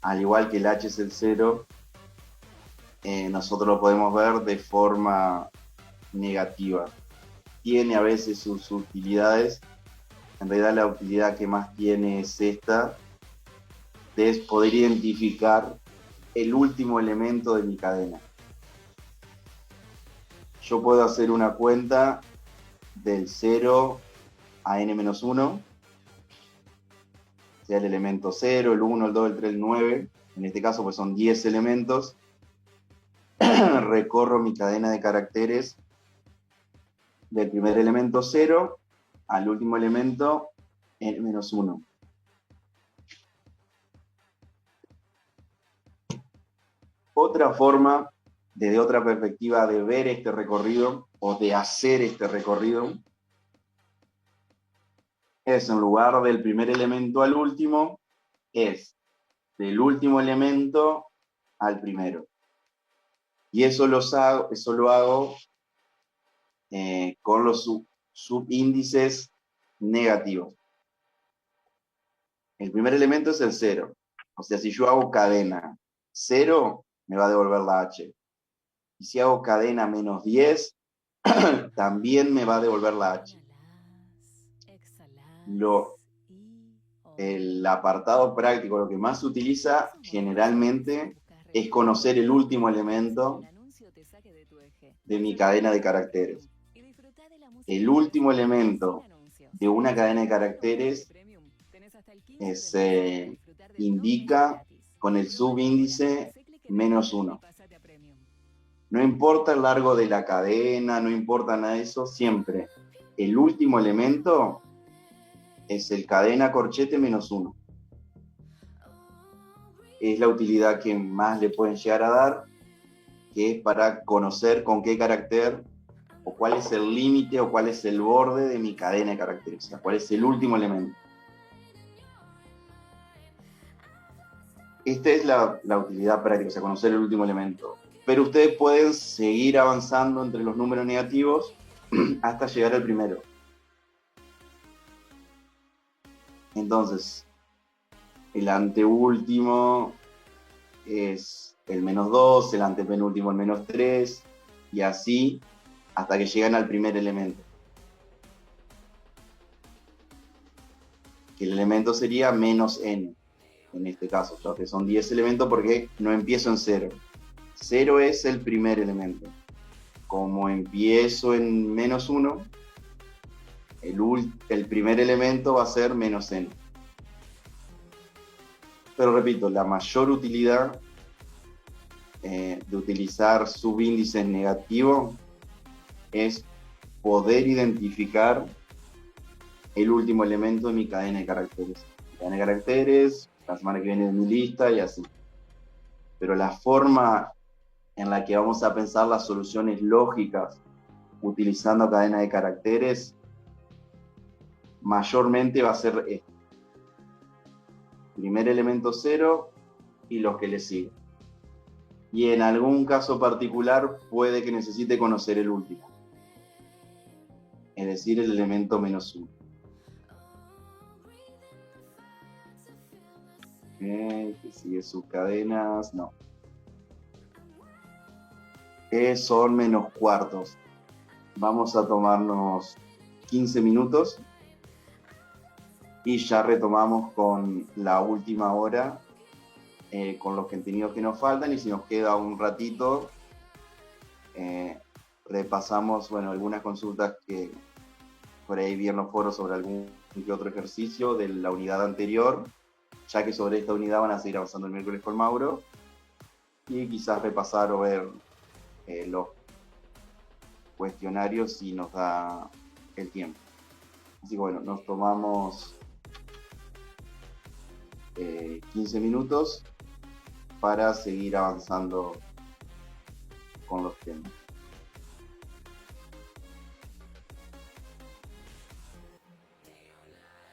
al igual que el H es el 0, nosotros lo podemos ver de forma negativa. Tiene a veces sus utilidades. En realidad la utilidad que más tiene es esta, es poder identificar el último elemento de mi cadena. Yo puedo hacer una cuenta del 0 a n-1, sea el elemento 0, el 1, el 2, el 3, el 9, en este caso pues son 10 elementos. Recorro mi cadena de caracteres del primer elemento 0 al último elemento n-1. Otra forma, desde otra perspectiva, de ver este recorrido o de hacer este recorrido es, en lugar del primer elemento al último, es del último elemento al primero. Y eso lo hago con los subíndices negativos. El primer elemento es el 0. O sea, si yo hago cadena 0, me va a devolver la H. Y si hago cadena menos 10, también me va a devolver la H. El apartado práctico, lo que más se utiliza generalmente es conocer el último elemento de mi cadena de caracteres. El último elemento de una cadena de caracteres se indica con el subíndice -1. No importa el largo de la cadena, no importa nada de eso, siempre el último elemento es el cadena corchete -1. Es la utilidad que más le pueden llegar a dar, que es para conocer con qué carácter, o cuál es el límite, o cuál es el borde de mi cadena de caracteres, o sea, cuál es el último elemento. Esta es la utilidad práctica, o sea, conocer el último elemento. Pero ustedes pueden seguir avanzando entre los números negativos hasta llegar al primero. Entonces, el anteúltimo es el -2, el antepenúltimo el -3, y así hasta que llegan al primer elemento. Que el elemento sería -n, en este caso, ya que son 10 elementos porque no empiezo en 0. 0 es el primer elemento. Como empiezo en -1, el primer elemento va a ser -n. Pero repito, la mayor utilidad de utilizar subíndices negativos es poder identificar el último elemento de mi cadena de caracteres. Mi cadena de caracteres, la semana que viene de mi lista y así. Pero la forma en la que vamos a pensar las soluciones lógicas utilizando cadena de caracteres mayormente va a ser este. Primer elemento 0 y los que le siguen. Y en algún caso particular puede que necesite conocer el último, es decir, el elemento -1. Que sigue sus cadenas, no. Son -cuartos. Vamos a tomarnos 15 minutos y ya retomamos con la última hora, con los contenidos que nos faltan, y si nos queda un ratito, repasamos algunas consultas que por ahí vi en los foros sobre algún que otro ejercicio de la unidad anterior, ya que sobre esta unidad van a seguir avanzando el miércoles con Mauro, y quizás repasar o ver los cuestionarios si nos da el tiempo. Así que nos tomamos 15 minutos para seguir avanzando con los temas.